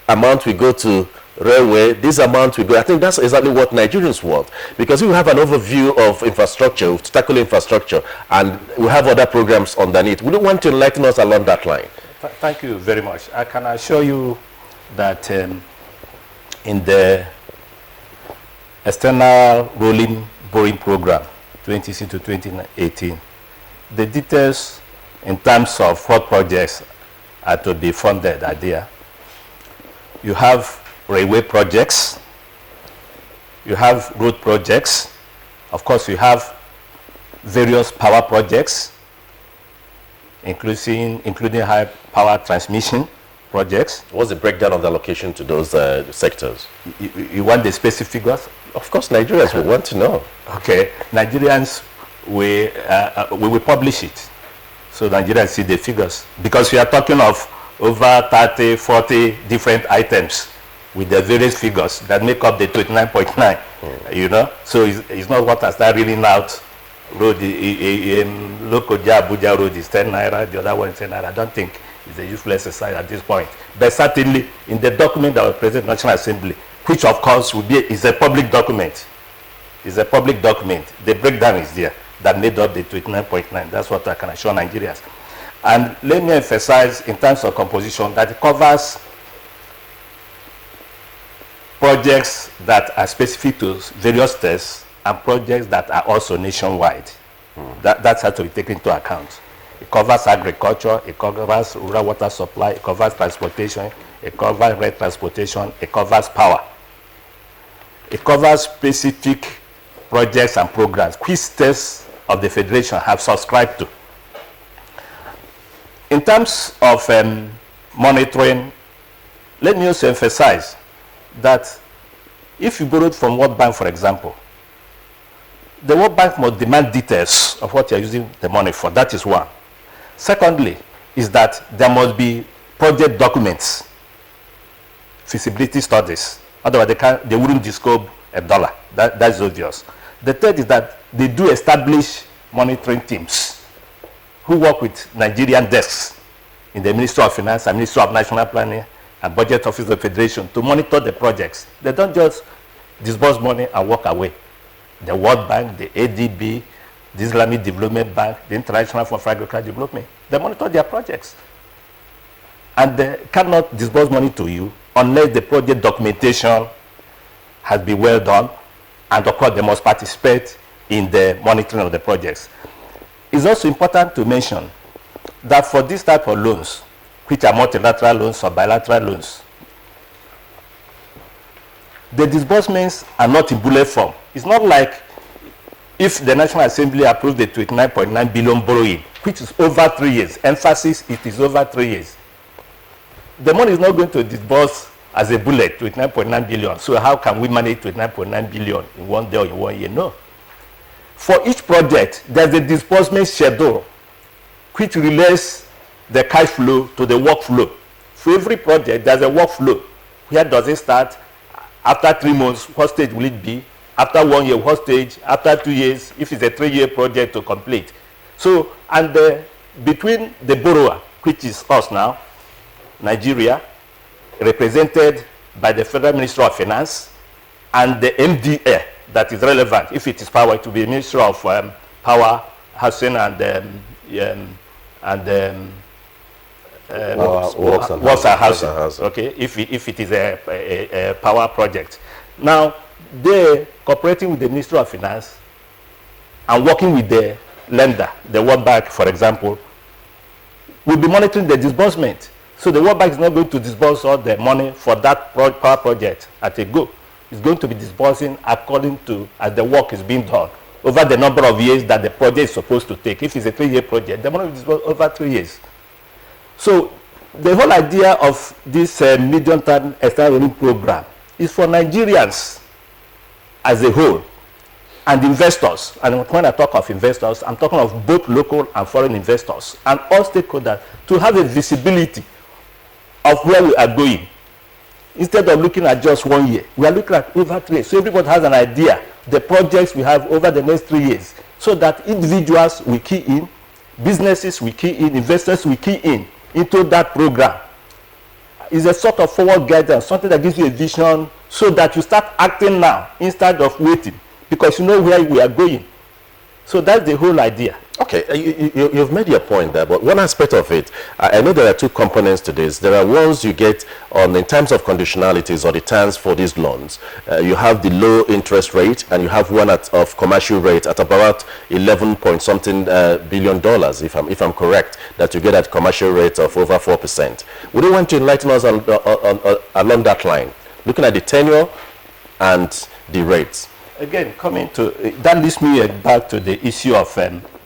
amount we go to railway, this amount we go. I think that's exactly what Nigerians want, because we have an overview of infrastructure, to tackle infrastructure, and we have other programs underneath. We don't want to enlighten us along that line. Thank you very much. I can assure you that in the external rolling borrowing program 2016 to 2018, the details in terms of what projects are to be funded are there. You have railway projects, you have road projects, of course you have various power projects, including high power transmission projects. What's the breakdown of the allocation to those sectors? You want the specific figures? Of course, Nigerians will want to know. Okay, Nigerians, we will publish it, so Nigerians see the figures, because we are talking of over 30, 40 different items with the various figures that make up the 29.9, you know. So it's not what I start reading out. Road, local Abuja road is 10 naira, the other one is 10 naira. I don't think it's a useful exercise at this point. But certainly in the document that was presented to the National Assembly, which of course is a public document. It's a public document. The breakdown is there that made up the 29.9. That's what I can assure Nigerians. And let me emphasize in terms of composition that it covers projects that are specific to various states and projects that are also nationwide. That's how to be taken into account. It covers agriculture, it covers rural water supply, it covers transportation, it covers rail transportation, it covers power. It covers specific projects and programs which states of the Federation have subscribed to. In terms of monitoring, let me also emphasize that if you borrowed from World Bank, for example, the World Bank must demand details of what you're using the money for. That is one. Secondly, is that there must be project documents, feasibility studies. Otherwise, they wouldn't discover $1. That's obvious. The third is that they do establish monitoring teams who work with Nigerian desks in the Ministry of Finance and Ministry of National Planning and Budget Office of the Federation to monitor the projects. They don't just disburse money and walk away. The World Bank, the ADB, the Islamic Development Bank, the International Fund for Agricultural Development, they monitor their projects. And they cannot disburse money to you unless the project documentation has been well done, and of course they must participate in the monitoring of the projects. It's also important to mention that for this type of loans, which are multilateral loans or bilateral loans, the disbursements are not in bullet form. It's not like if the National Assembly approved the 29.9 billion borrowing, which is over 3 years, emphasis, it is over 3 years. The money is not going to disburse as a bullet, 29.9 billion. So how can we manage 29.9 billion in 1 day or in 1 year? No. For each project, there's a disbursement schedule which relates the cash flow to the workflow. For every project, there's a workflow. Where does it start? After 3 months, what stage will it be? After 1 year, what stage? After 2 years, if it's a 3-year project to complete. So, and between the borrower, which is us now, Nigeria, represented by the Federal Ministry of Finance, and the MDA that is relevant, if it is power, it will be Ministry of Power, Housing and Works and Housing. Okay, if it is a power project. Now, they cooperating with the Ministry of Finance and working with the lender, the World Bank, for example, will be monitoring the disbursement. So the World Bank is not going to disburse all the money for that power project at a go. It's going to be disbursing according to as the work is being done over the number of years that the project is supposed to take. If it's a 3-year project, the money will be disbursed over 3 years. So the whole idea of this medium-term external loan program is for Nigerians as a whole and investors. And when I talk of investors, I'm talking of both local and foreign investors and all stakeholders to have a visibility of where we are going. Instead of looking at just 1 year, we are looking at over 3 years. So everybody has an idea, the projects we have over the next 3 years, so that individuals will key in, businesses will key in, investors will key in into that program. It's a sort of forward guidance, something that gives you a vision so that you start acting now instead of waiting, because you know where we are going. So that's the whole idea. Okay, you've made your point there, but one aspect of it, I know there are two components to this. There are ones you get on in terms of conditionalities or the terms for these loans. You have the low interest rate, and you have one of commercial rate at about 11 point something billion dollars, if I'm correct, that you get at commercial rate of over 4%. Would you want to enlighten us on along that line, looking at the tenure and the rates? Again, coming to that leads me back to the issue of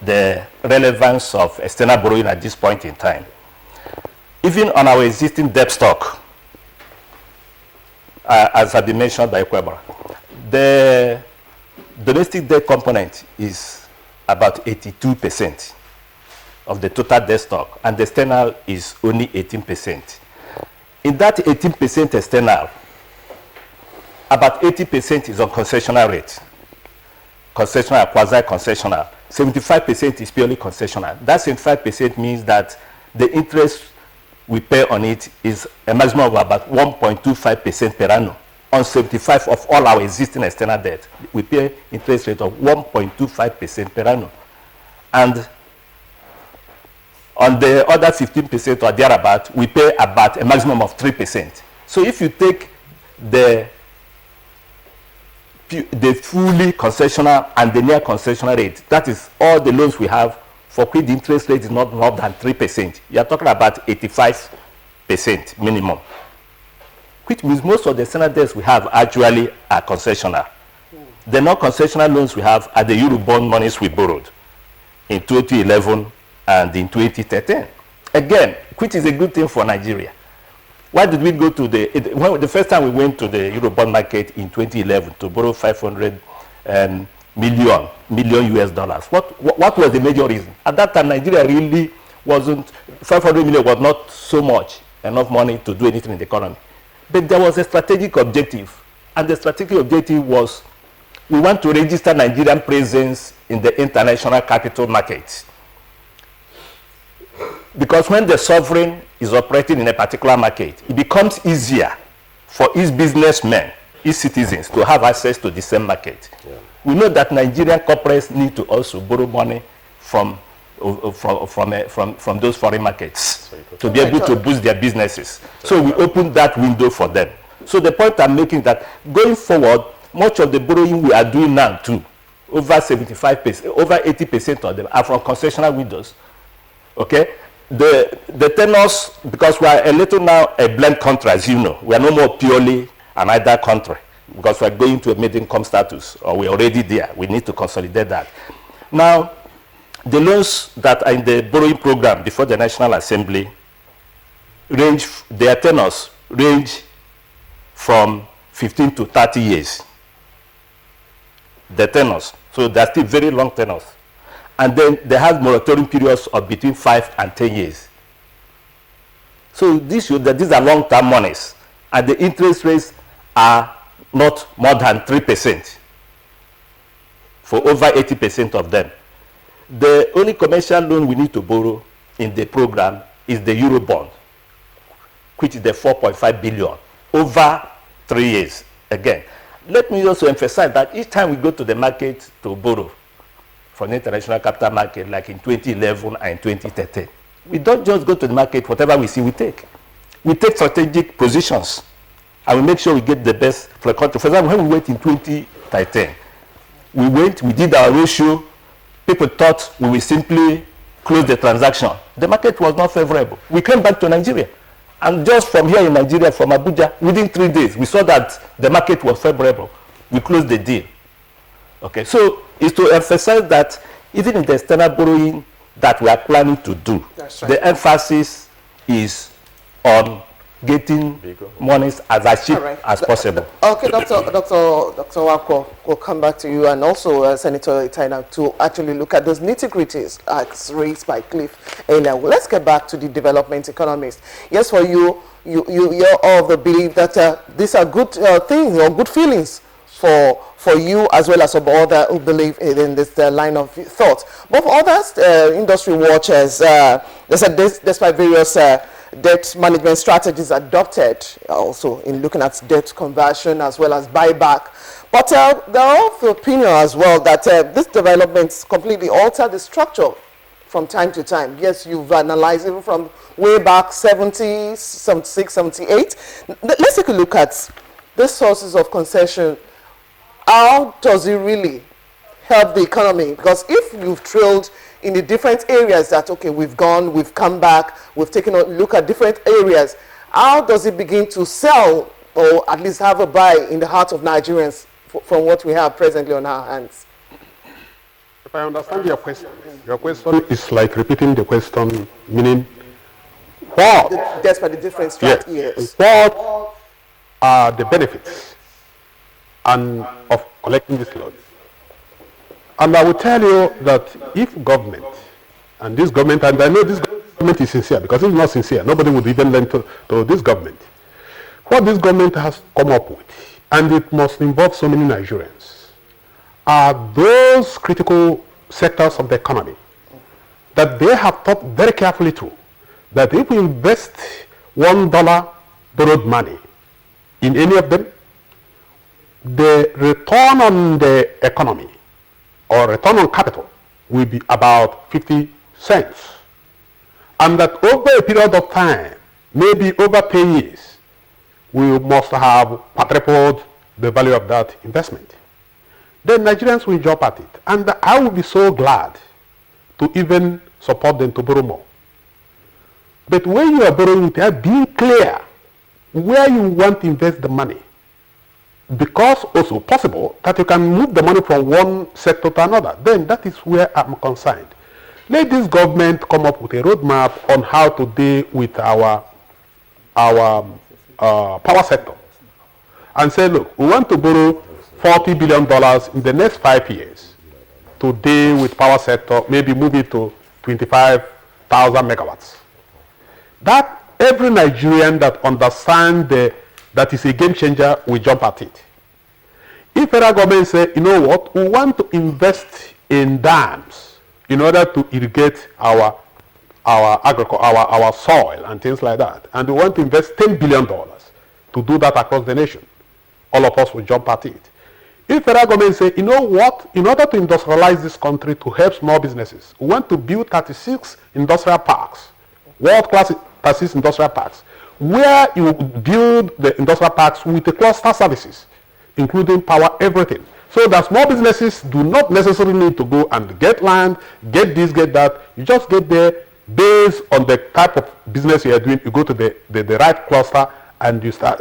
the relevance of external borrowing at this point in time. Even on our existing debt stock, as has been mentioned by Kwebra, the domestic debt component is about 82% of the total debt stock, and the external is only 18%. In that 18% external, about 80% is on concessional rate. Concessional, quasi-concessional. 75% is purely concessional. That 75% means that the interest we pay on it is a maximum of about 1.25% per annum. On 75 of all our existing external debt, we pay interest rate of 1.25% per annum. And on the other 15% or thereabout, we pay about a maximum of 3%. So if you take the fully concessional and the near concessional rate, that is all the loans we have for which the interest rate is not more than 3%. You are talking about 85% minimum, which means most of the external debts we have actually are concessional. The non-concessional loans we have are the Eurobond monies we borrowed in 2011 and in 2013. Again, which is a good thing for Nigeria. Why did we go to the first time we went to the Eurobond market in 2011 to borrow 500 million US dollars? What was the major reason? At that time, Nigeria really wasn't, 500 million was not so much, enough money to do anything in the economy. But there was a strategic objective, and the strategic objective was we want to register Nigerian presence in the international capital markets. Because when the sovereign is operating in a particular market, it becomes easier for its businessmen, its citizens, to have access to the same market. Yeah. We know that Nigerian corporates need to also borrow money from those foreign markets to be able to boost their businesses. So we opened that window for them. So the point I'm making is that going forward, much of the borrowing we are doing now too, over 75%, over 80% of them are from concessional windows. Okay? The tenors, because we are a little now a blend country, as you know, we are no more purely an either country, because we are going to a mid-income status, or we're already there. We need to consolidate that. Now, the loans that are in the borrowing program before the National Assembly their tenors range from 15 to 30 years. The tenors, so they're still very long tenors. And then they have moratorium periods of between 5 and 10 years. So this shows that these are long-term monies, and the interest rates are not more than 3% for over 80% of them. The only commercial loan we need to borrow in the program is the Eurobond, which is the 4.5 billion over 3 years. Again, let me also emphasize that each time we go to the market to borrow from the international capital market, like in 2011 and 2013, we don't just go to the market, whatever we see, we take. We take strategic positions, and we make sure we get the best for the country. For example, when we went in 2013, we did our ratio. People thought we will simply close the transaction. The market was not favorable. We came back to Nigeria. And just from here in Nigeria, from Abuja, within 3 days, we saw that the market was favorable. We closed the deal. Okay, so it's to emphasize that even in the external borrowing that we are planning to do, right, the emphasis is on getting monies as cheap as possible. Okay, Dr. Wako, we'll come back to you, and also Senator Itaina, to actually look at those nitty-gritties as raised by Cliff earlier. Well, let's get back to the development economists. Yes, for you're all of the belief that these are good things or good feelings for you, as well as for others who believe in this line of thought. But for others, industry watchers, they said despite various debt management strategies adopted, also in looking at debt conversion as well as buyback. But there are of the opinion as well that this developments completely alter the structure from time to time. Yes, you've analyzed even from way back 70, 76, 78. Let's take a look at the sources of concession. How does it really help the economy? Because if you've drilled in the different areas that, okay, we've gone, we've come back, we've taken a look at different areas, how does it begin to sell, or at least have a buy in the heart of Nigerians from what we have presently on our hands? If I understand your question is like repeating the question, meaning what? Despite the different strategies. Yes. What are the benefits of collecting this loan? And I will tell you that if government, and this government, and I know this government is sincere, because if it's not sincere, nobody would even lend to this government. What this government has come up with and it must involve so many Nigerians, are those critical sectors of the economy that they have thought very carefully through, that if we invest $1 borrowed money in any of them, the return on the economy or return on capital will be about 50 cents. And that over a period of time, maybe over 10 years, we must have quadrupled the value of that investment. Then Nigerians will jump at it. And I will be so glad to even support them to borrow more. But when you are borrowing it, be clear where you want to invest the money. Because also possible that you can move the money from one sector to another. Then that is where I'm concerned. Let this government come up with a roadmap on how to deal with our power sector. And say, look, we want to borrow $40 billion in the next 5 years to deal with power sector, maybe move it to 25,000 megawatts. That every Nigerian that understands that is a game changer will jump at it. If federal government say, you know what, we want to invest in dams in order to irrigate our soil and things like that, and we want to invest $10 billion to do that across the nation, all of us will jump at it. If federal government say, you know what, in order to industrialize this country to help small businesses, we want to build 36 industrial parks, world-class 36 industrial parks, where you build the industrial parks with the cluster services, including power, everything. So that small businesses do not necessarily need to go and get land, get this, get that. You just get there based on the type of business you are doing. You go to the right cluster and you start,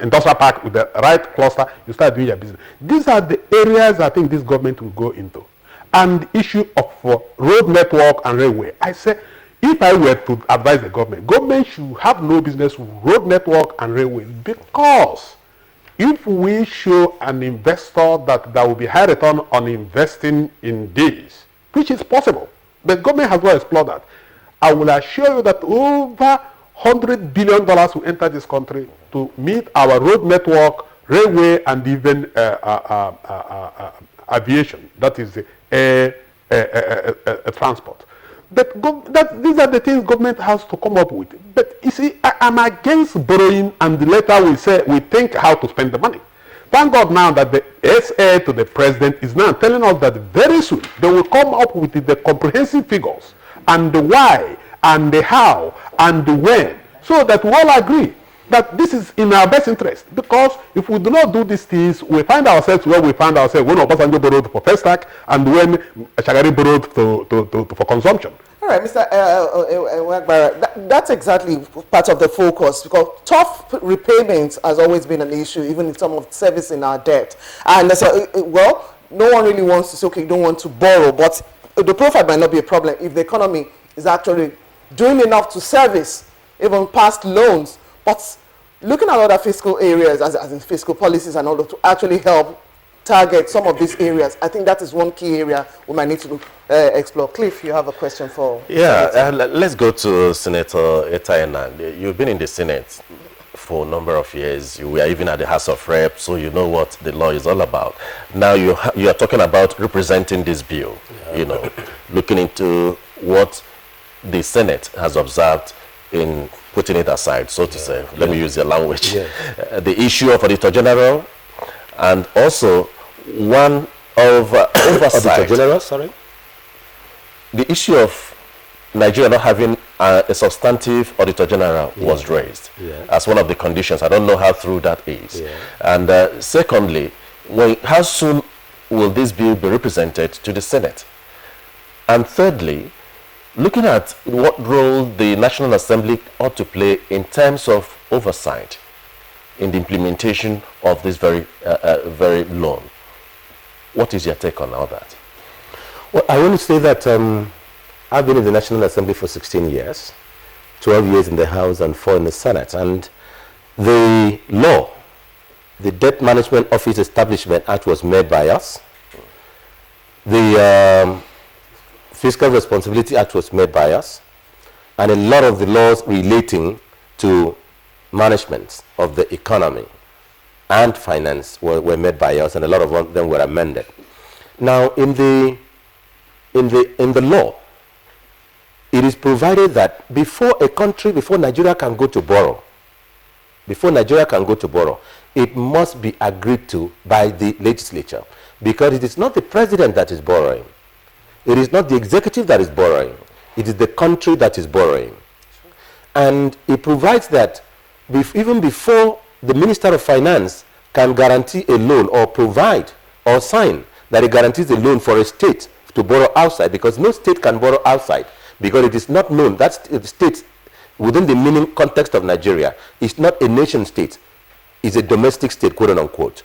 industrial park with the right cluster, you start doing your business. These are the areas I think this government will go into. And the issue of road network and railway, I say, if I were to advise the government should have no business with road network and railway, because if we show an investor that there will be high return on investing in this, which is possible, the government has not explored that, I will assure you that over $100 billion will enter this country to meet our road network, railway, and even aviation, that is air transport. But these are the things government has to come up with. But you see, I'm against borrowing and later we think how to spend the money. Thank God now that the SA to the president is now telling us that very soon they will come up with the comprehensive figures and the why and the how and the when, so that we all agree that this is in our best interest. Because if we do not do these things, we find ourselves where we find ourselves when Obasanjo borrowed for first tax and when Shagari borrowed for consumption. All right, Mr. Wagbara, that's exactly part of the focus, because tough repayments has always been an issue, even in some of servicing our debt. And so, well, no one really wants to say, okay, you don't want to borrow, but the profile might not be a problem if the economy is actually doing enough to service even past loans. But looking at other fiscal areas, as in fiscal policies and all, to actually help target some of these areas, I think that is one key area we might need to explore. Cliff, you have a question for... Yeah, let's go to Senator Etaena. You've been in the Senate for a number of years. You were even at the House of Reps, so you know what the law is all about. Now you are talking about representing this bill, you know, looking into what the Senate has observed in putting it aside, so to say. Let me use your language. The issue of Auditor General, and also one of oversight. Auditor General, sorry? The issue of Nigeria not having a substantive Auditor General was raised as one of the conditions. I don't know how true that is. And secondly, how soon will this bill be represented to the Senate? And thirdly, looking at what role the National Assembly ought to play in terms of oversight in the implementation of this very loan. What is your take on all that? Well, I want to say that I've been in the National Assembly for 16 years, 12 years in the House and 4 in the Senate. And the law, the Debt Management Office Establishment Act, was made by us. The Fiscal Responsibility Act was made by us, and a lot of the laws relating to management of the economy and Finance were made by us, and a lot of them were amended. Now, in the law, it is provided that before Nigeria can go to borrow, it must be agreed to by the legislature, because it is not the president that is borrowing. It is not the executive that is borrowing. It is the country that is borrowing. And it provides that even before the Minister of Finance can guarantee a loan or provide or sign that it guarantees a loan for a state to borrow outside, because no state can borrow outside, because it is not known that state within the meaning context of Nigeria is not a nation state, it's a domestic state, quote unquote.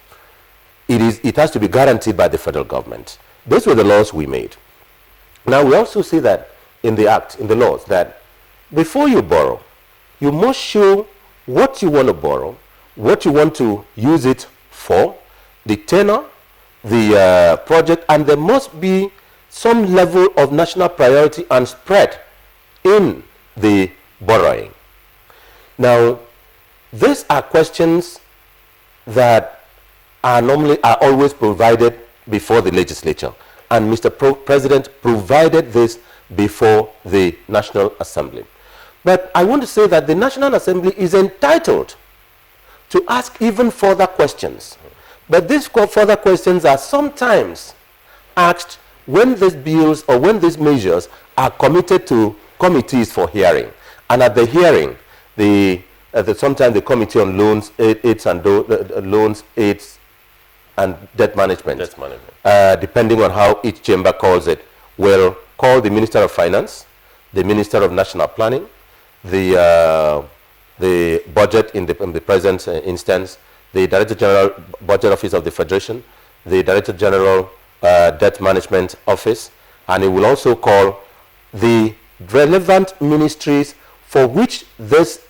It has to be guaranteed by the federal government. Those were the laws we made. Now we also see that in the laws, that before you borrow, you must show what you want to borrow, what you want to use it for, the tenor, the project, and there must be some level of national priority and spread in the borrowing. Now, these are questions that are always provided before the legislature, and Mr. President provided this before the National Assembly. But I want to say that the National Assembly is entitled to ask even further questions. But these further questions are sometimes asked when these bills or when these measures are committed to committees for hearing. And at the hearing, sometimes the Committee on Loans, Aids and Debt Management, depending on how each chamber calls it, will call the Minister of Finance, the Minister of National Planning, the budget in the present instance, the Director General Budget Office of the Federation, the Director General Debt Management Office, and it will also call the relevant ministries for which this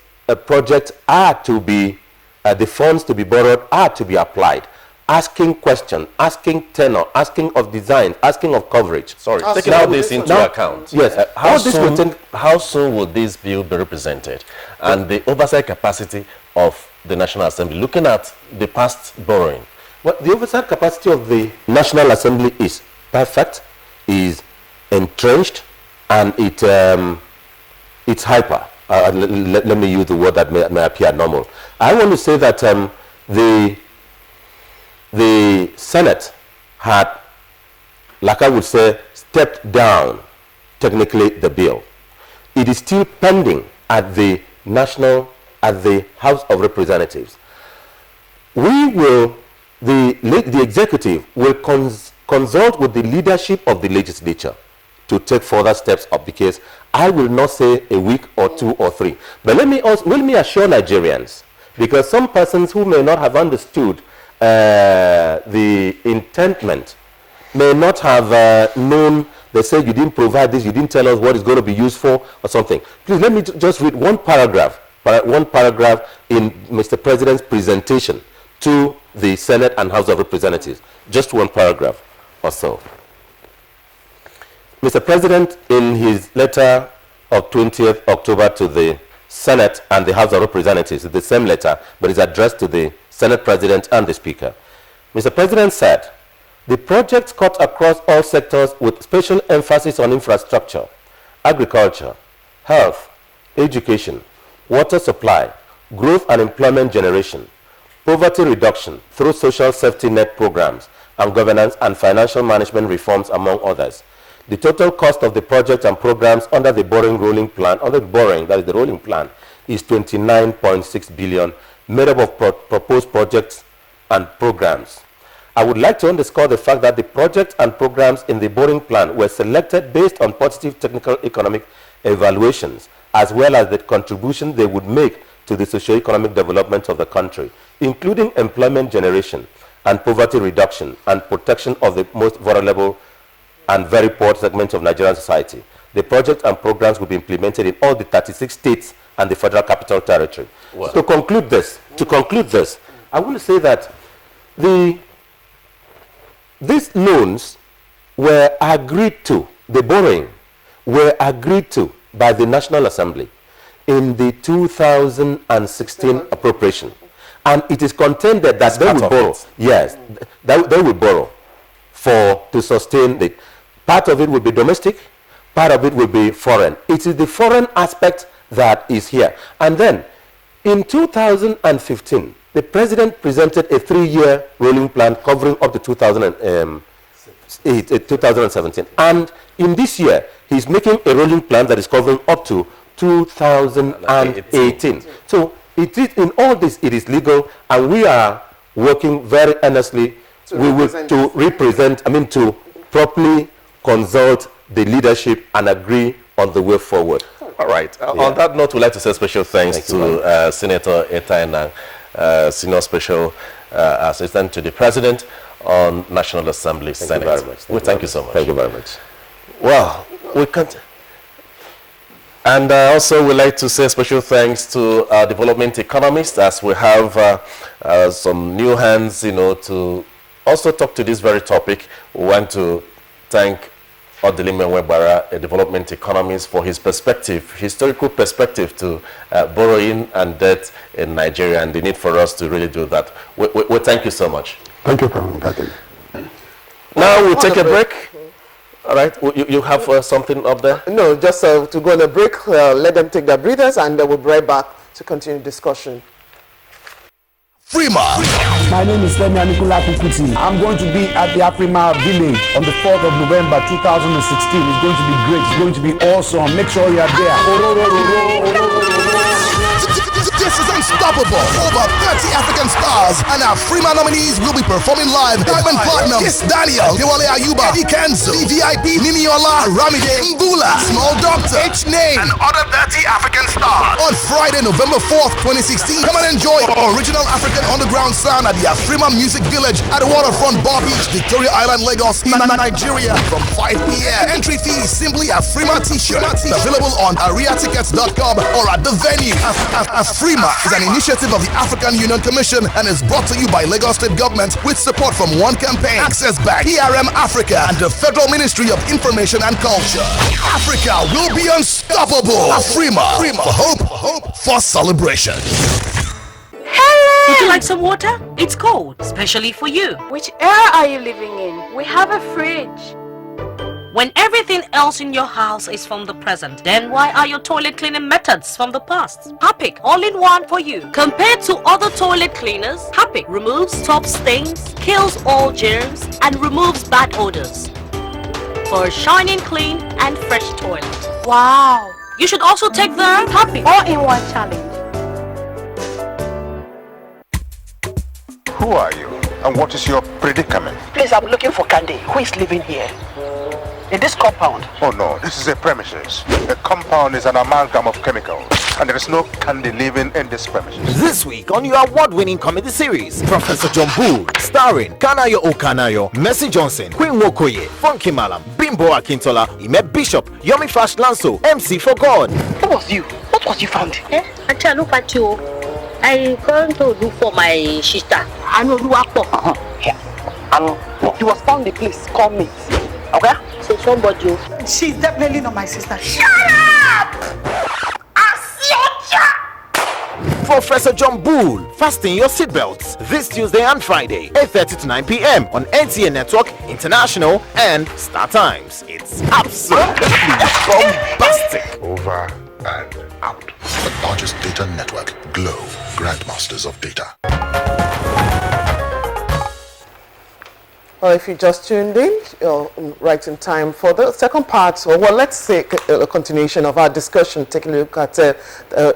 project are to be, the funds to be borrowed are to be applied, asking questions, asking tenor, asking of design, asking of coverage. Sorry, taking all this into account. Yes. How soon will this bill be represented? And the oversight capacity of the National Assembly, looking at the past borrowing? Well, the oversight capacity of the National Assembly is perfect, is entrenched, and it's hyper. Let me use the word that may appear normal. I want to say that the Senate had, like I would say, stepped down technically the bill. It is still pending at the House of Representatives. The executive will consult with the leadership of the legislature to take further steps up, because I will not say a week or 2 or 3. But let me assure Nigerians, because some persons who may not have understood the intentment may not have known. They say you didn't provide this, you didn't tell us what it's going to be used for or something. Please let me just read one paragraph in Mr. President's presentation to the Senate and House of Representatives. Just one paragraph or so. Mr. President, in his letter of 20th October to the Senate and the House of Representatives, the same letter, but it's addressed to the Senate President and the Speaker. Mr. President said, the projects cut across all sectors with special emphasis on infrastructure, agriculture, health, education, water supply, growth and employment generation, poverty reduction through social safety net programs, and governance and financial management reforms, among others. The total cost of the project and programs under the rolling plan, that is the rolling plan, is 29.6 billion, made up of proposed projects and programs. I would like to underscore the fact that the projects and programs in the borrowing plan were selected based on positive technical economic evaluations, as well as the contribution they would make to the socio-economic development of the country, including employment generation and poverty reduction and protection of the most vulnerable and very poor segments of Nigerian society. The projects and programs will be implemented in all the 36 states and the Federal Capital Territory. Wow. To conclude this, I want to say that these loans were agreed to, the borrowing were agreed to by the National Assembly in the 2016 appropriation. And it is contended that they will borrow. Yes, they will borrow to sustain it. Part of it will be domestic, part of it will be foreign. It is the foreign aspect that is here. And then, in 2015, the president presented a 3-year rolling plan covering up to 2017. And in this year, he's making a rolling plan that is covering up to 2018. So in all this, it is legal, and we are working very earnestly to properly consult the leadership and agree on the way forward. All right. On that note, we'd like to say special thanks to Senator Etainang, Senior Special Assistant to the President on National Assembly Senate. Thank you very much. Thank you so much. Thank you very much. Well, we can't. And also we'd like to say special thanks to our development economists, as we have some new hands, to also talk to this very topic. We want to thank Odilime Webara, a development economist, for his historical perspective to borrowing and debt in Nigeria, and the need for us to really do that. We thank you so much. Thank you for inviting me. Now we'll take a break. All right, you have something up there? No, just to go on a break, let them take their breathers, and we'll be right back to continue discussion. Afrima. My name is Lemia Nicola Kukuti. I'm going to be at the Afrima village on the 4th of November 2016. It's going to be great. It's going to be awesome. Make sure you are there. This is unstoppable. Over 30 African stars and our Afrima nominees will be performing live. Diamond Platinum, Kiss Daniel, Dewale Ayuba, Eddie Kenzo, DVIP, Niniola, Ramide, Mbula, Small Doctor, H-Name, and other 30 African stars. On Friday, November 4th, 2016, come and enjoy original African underground sound at the Afrima Music Village at the waterfront Bar Beach, Victoria Island, Lagos, Nigeria, from 5 p.m. Entry fee is simply Afrima t-shirt. Available on ariatickets.com or at the venue. Afrima is an initiative of the African Union Commission and is brought to you by Lagos State Government with support from One Campaign, Access Bank, PRM Africa, and the Federal Ministry of Information and Culture. Africa will be unstoppable. Afrima, for hope, for celebration. Hey! Would you like some water? It's cold, especially for you. Which era are you living in? We have a fridge. When everything else in your house is from the present, then why are your toilet cleaning methods from the past? Harpic, all-in-one for you. Compared to other toilet cleaners, Harpic removes top stains, kills all germs, and removes bad odors for a shining clean and fresh toilet. Wow! You should also take the Harpic all-in-one challenge. Who are you, and what is your predicament? Please, I'm looking for Candy. Who is living here? In this compound? Oh no, this is a premises. The compound is an amalgam of chemicals, and there is no Candy living in this premises. This week on your award-winning comedy series, Professor John Bull, starring Kanayo Okanayo, Mercy Johnson, Queen Wokoye, Funky Malam, Bimbo Akintola, Ime Bishop, Yomi Flash Lanso, MC for God. Who was you? What was you found? Actually, I look at you. I going to look for my sister. I know you are poor. Yeah. You was found the place. Call me. Okay? So somebody. She's definitely not my sister. Shut up! Professor John Bull, fasten your seatbelts this Tuesday and Friday, 8:30 to 9 p.m. on NTA Network, International, and Star Times. It's absolutely bombastic. Over and out. The largest data network, Glow, grandmasters of data. If you just tuned in, you're right in time for the second part. Well, let's take a continuation of our discussion, taking a look at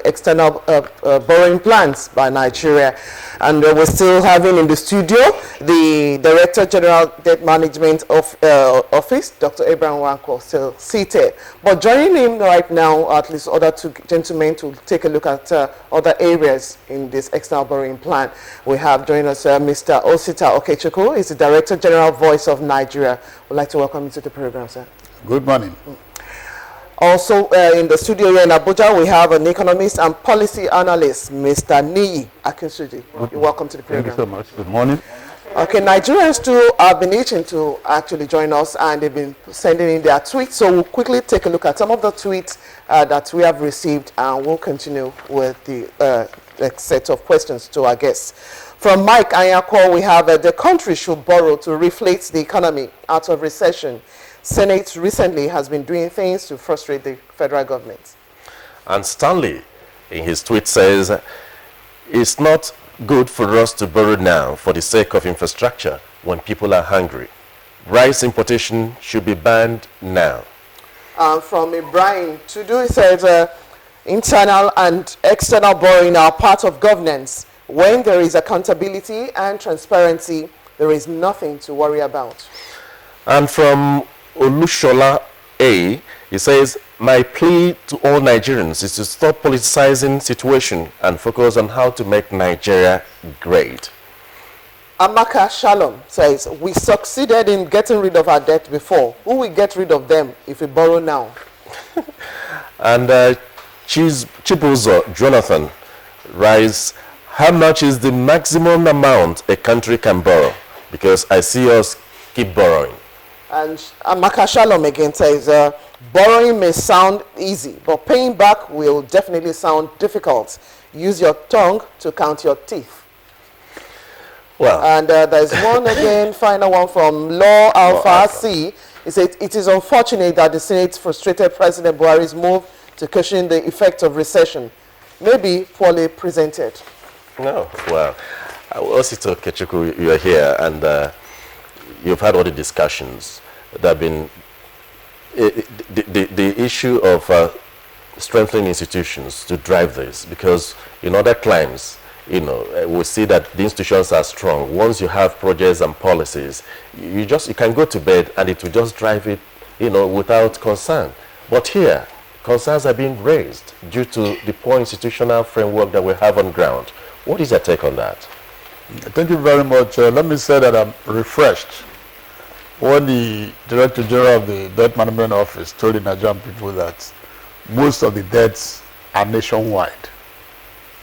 external borrowing plans by Nigeria. And we're still having in the studio the Director General Debt Management Office, Dr. Abraham Wanko, still seated. But joining him right now, at least other two gentlemen, to take a look at other areas in this external borrowing plan. We have joined us Mr. Osita Okechukwu, is the Director General Voice of Nigeria. We'd like to welcome you to the program, sir. Good morning. Also in the studio here in Abuja, we have an economist and policy analyst, Mr. Niyi Akinsuji. You're welcome to the program. Thank you so much. Good morning. Okay, Nigerians too have been itching to actually join us, and they've been sending in their tweets. So we'll quickly take a look at some of the tweets that we have received, and we'll continue with the next set of questions to our guests. From Mike Anyako, we have the country should borrow to reflate the economy out of recession. Senate recently has been doing things to frustrate the federal government. And Stanley, in his tweet, says, it's not good for us to borrow now for the sake of infrastructure when people are hungry. Rice importation should be banned now. From Ibrahim Tudu, he says, internal and external borrowing are part of governance. When there is accountability and transparency, there is nothing to worry about. And from Olushola A, he says, my plea to all Nigerians is to stop politicizing situation and focus on how to make Nigeria great. Amaka Shalom says, we succeeded in getting rid of our debt before. Who will get rid of them if we borrow now? And Chibuzo Jonathan writes, how much is the maximum amount a country can borrow? Because I see us keep borrowing. And Amaka Shalom again says, borrowing may sound easy, but paying back will definitely sound difficult. Use your tongue to count your teeth. Well, and there's one again, final one from Law Alpha C. He said, it is unfortunate that the Senate frustrated President Buhari's move to cushion the effect of recession. Maybe poorly presented. No, well, Osito Kechuku, you are here, and you've had all the discussions that have been the issue of strengthening institutions to drive this, because in other climes, you know, we see that the institutions are strong. Once you have projects and policies, you can go to bed and it will just drive it, you know, without concern. But here, concerns are being raised due to the poor institutional framework that we have on ground. What is your take on that? Thank you very much. Let me say that I'm refreshed when the Director General of the Debt Management Office told the Nigerian people that most of the debts are nationwide.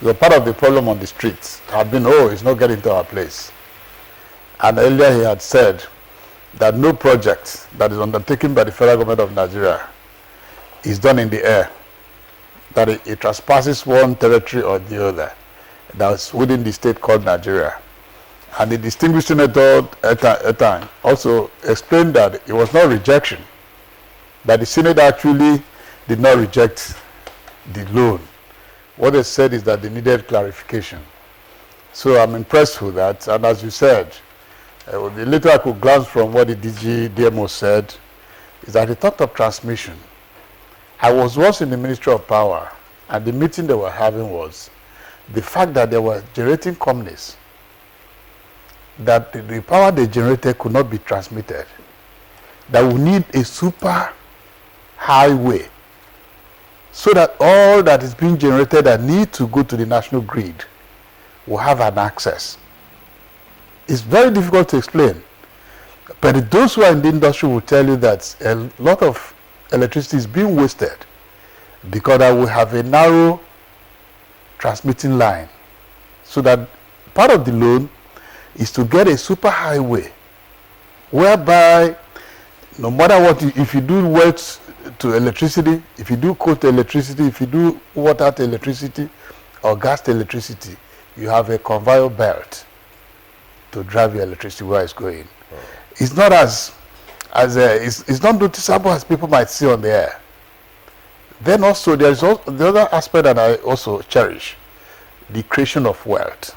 So part of the problem on the streets had been, oh, it's not getting to our place. And earlier he had said that no project that is undertaken by the federal government of Nigeria is done in the air, that it transpasses one territory or the other that's within the state called Nigeria. And the distinguished senator Etan also explained that it was not rejection, that the Senate actually did not reject the loan. What they said is that they needed clarification. So I'm impressed with that. And as you said, the little I could glance from what the DMO said is that he talked of transmission. I was once in the Ministry of Power, and the meeting they were having was the fact that there were generating companies that the power they generated could not be transmitted. That we need a super highway so that all that is being generated that need to go to the national grid will have an access. It's very difficult to explain, but those who are in the industry will tell you that a lot of electricity is being wasted because we have a narrow transmitting line, so that part of the loan is to get a super highway whereby no matter what, if you do waste to electricity, if you do coal to electricity, if you do water to electricity or gas to electricity, you have a conveyor belt to drive your electricity where it's going. It's not it's not noticeable as people might see on the air. Then also there is also the other aspect that I also cherish, the creation of wealth.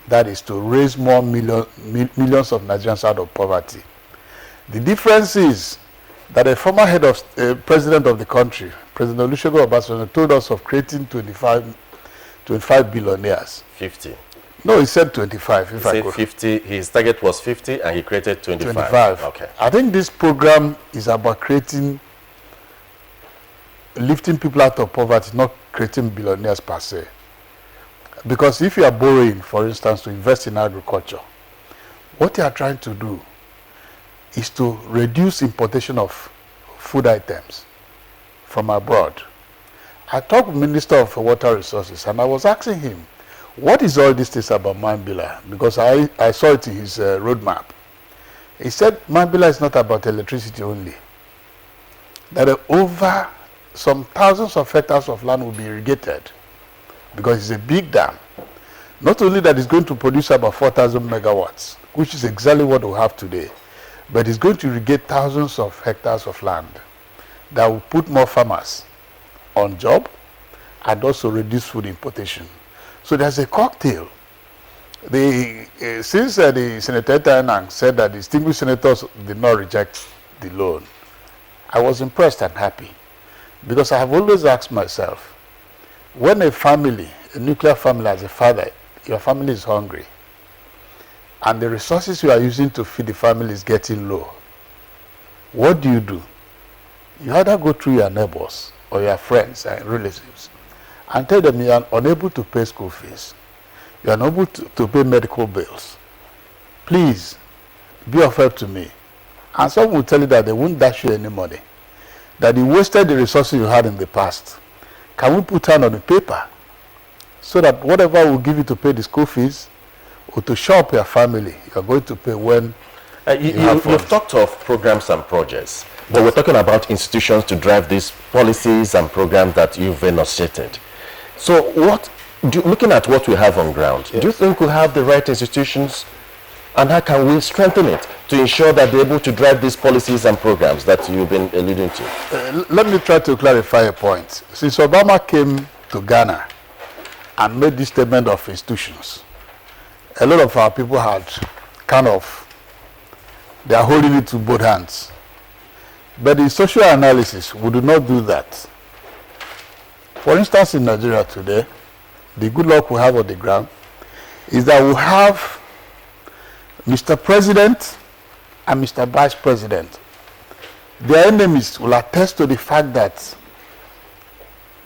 That is to raise more millions of Nigerians out of poverty. The difference is that a former head of president of the country, President Olusegun Obasanjo, told us of creating 25 billionaires. 50. No, he said 25. He said 50. His target was 50, and he created 25. 25. Okay. I think this program is about lifting people out of poverty, not creating billionaires per se. Because if you are borrowing, for instance, to invest in agriculture, what you are trying to do is to reduce importation of food items from abroad. I talked with the Minister of Water Resources, and I was asking him, what is all this thing about Mambila? Because I saw it in his roadmap. He said Mambila is not about electricity only. That over some thousands of hectares of land will be irrigated because it's a big dam. Not only that it's going to produce about 4,000 megawatts, which is exactly what we have today, but it's going to irrigate thousands of hectares of land that will put more farmers on job and also reduce food importation. So there's a cocktail. Since the Senator Tanang said that the distinguished senators did not reject the loan, I was impressed and happy, because I have always asked myself, when a family, a nuclear family, as a father, your family is hungry, and the resources you are using to feed the family is getting low, what do? You either go through your neighbors or your friends and relatives and tell them you are unable to pay school fees, you are unable to pay medical bills. Please, be of help to me. And some will tell you that they won't dash you any money, that you wasted the resources you had in the past. Can we put down on the paper so that whatever will give you to pay the school fees or to show up your family, you are going to pay when you've talked of programs and projects, but we're talking about institutions to drive these policies and programs that you've enunciated. So looking at what we have on ground, do you think we have the right institutions, and how can we strengthen it to ensure that they're able to drive these policies and programs that you've been alluding to? Let me try to clarify a point. Since Obama came to Ghana and made this statement of institutions, a lot of our people had they are holding it to both hands. But in social analysis, we do not do that. For instance, in Nigeria today, the good luck we have on the ground is that we have Mr. President and Mr. Vice President. Their enemies will attest to the fact that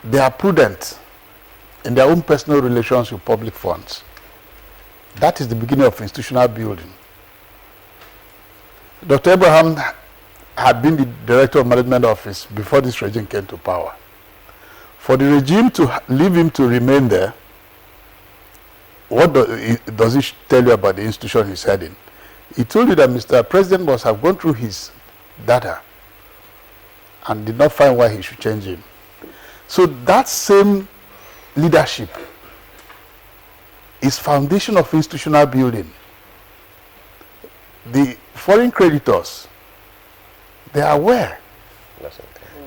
they are prudent in their own personal relations with public funds. That is the beginning of institutional building. Dr. Abraham had been the Director of Management Office before this regime came to power. For the regime to leave him to remain there, what does it tell you about the institution he's heading? He told you that Mr. President must have gone through his data and did not find why he should change him. So that same leadership is foundation of institutional building. The foreign creditors, they are aware.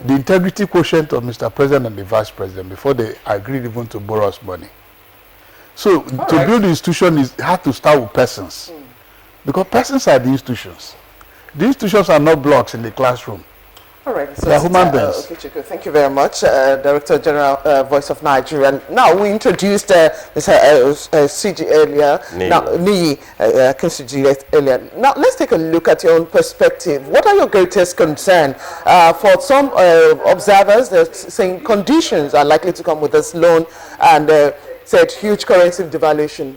The integrity quotient of Mr. President and the Vice President before they agreed even to borrow us money. So to build the institution has to start with persons. Because persons are the institutions. The institutions are not blocks in the classroom. All right. So they are human beings. Okay, Chiko, thank you very much, Director General, Voice of Nigeria. Now, we introduced Mr. CG earlier. Earlier. Now, let's take a look at your own perspective. What are your greatest concerns? For some observers, they're saying conditions are likely to come with this loan and said huge currency devaluation.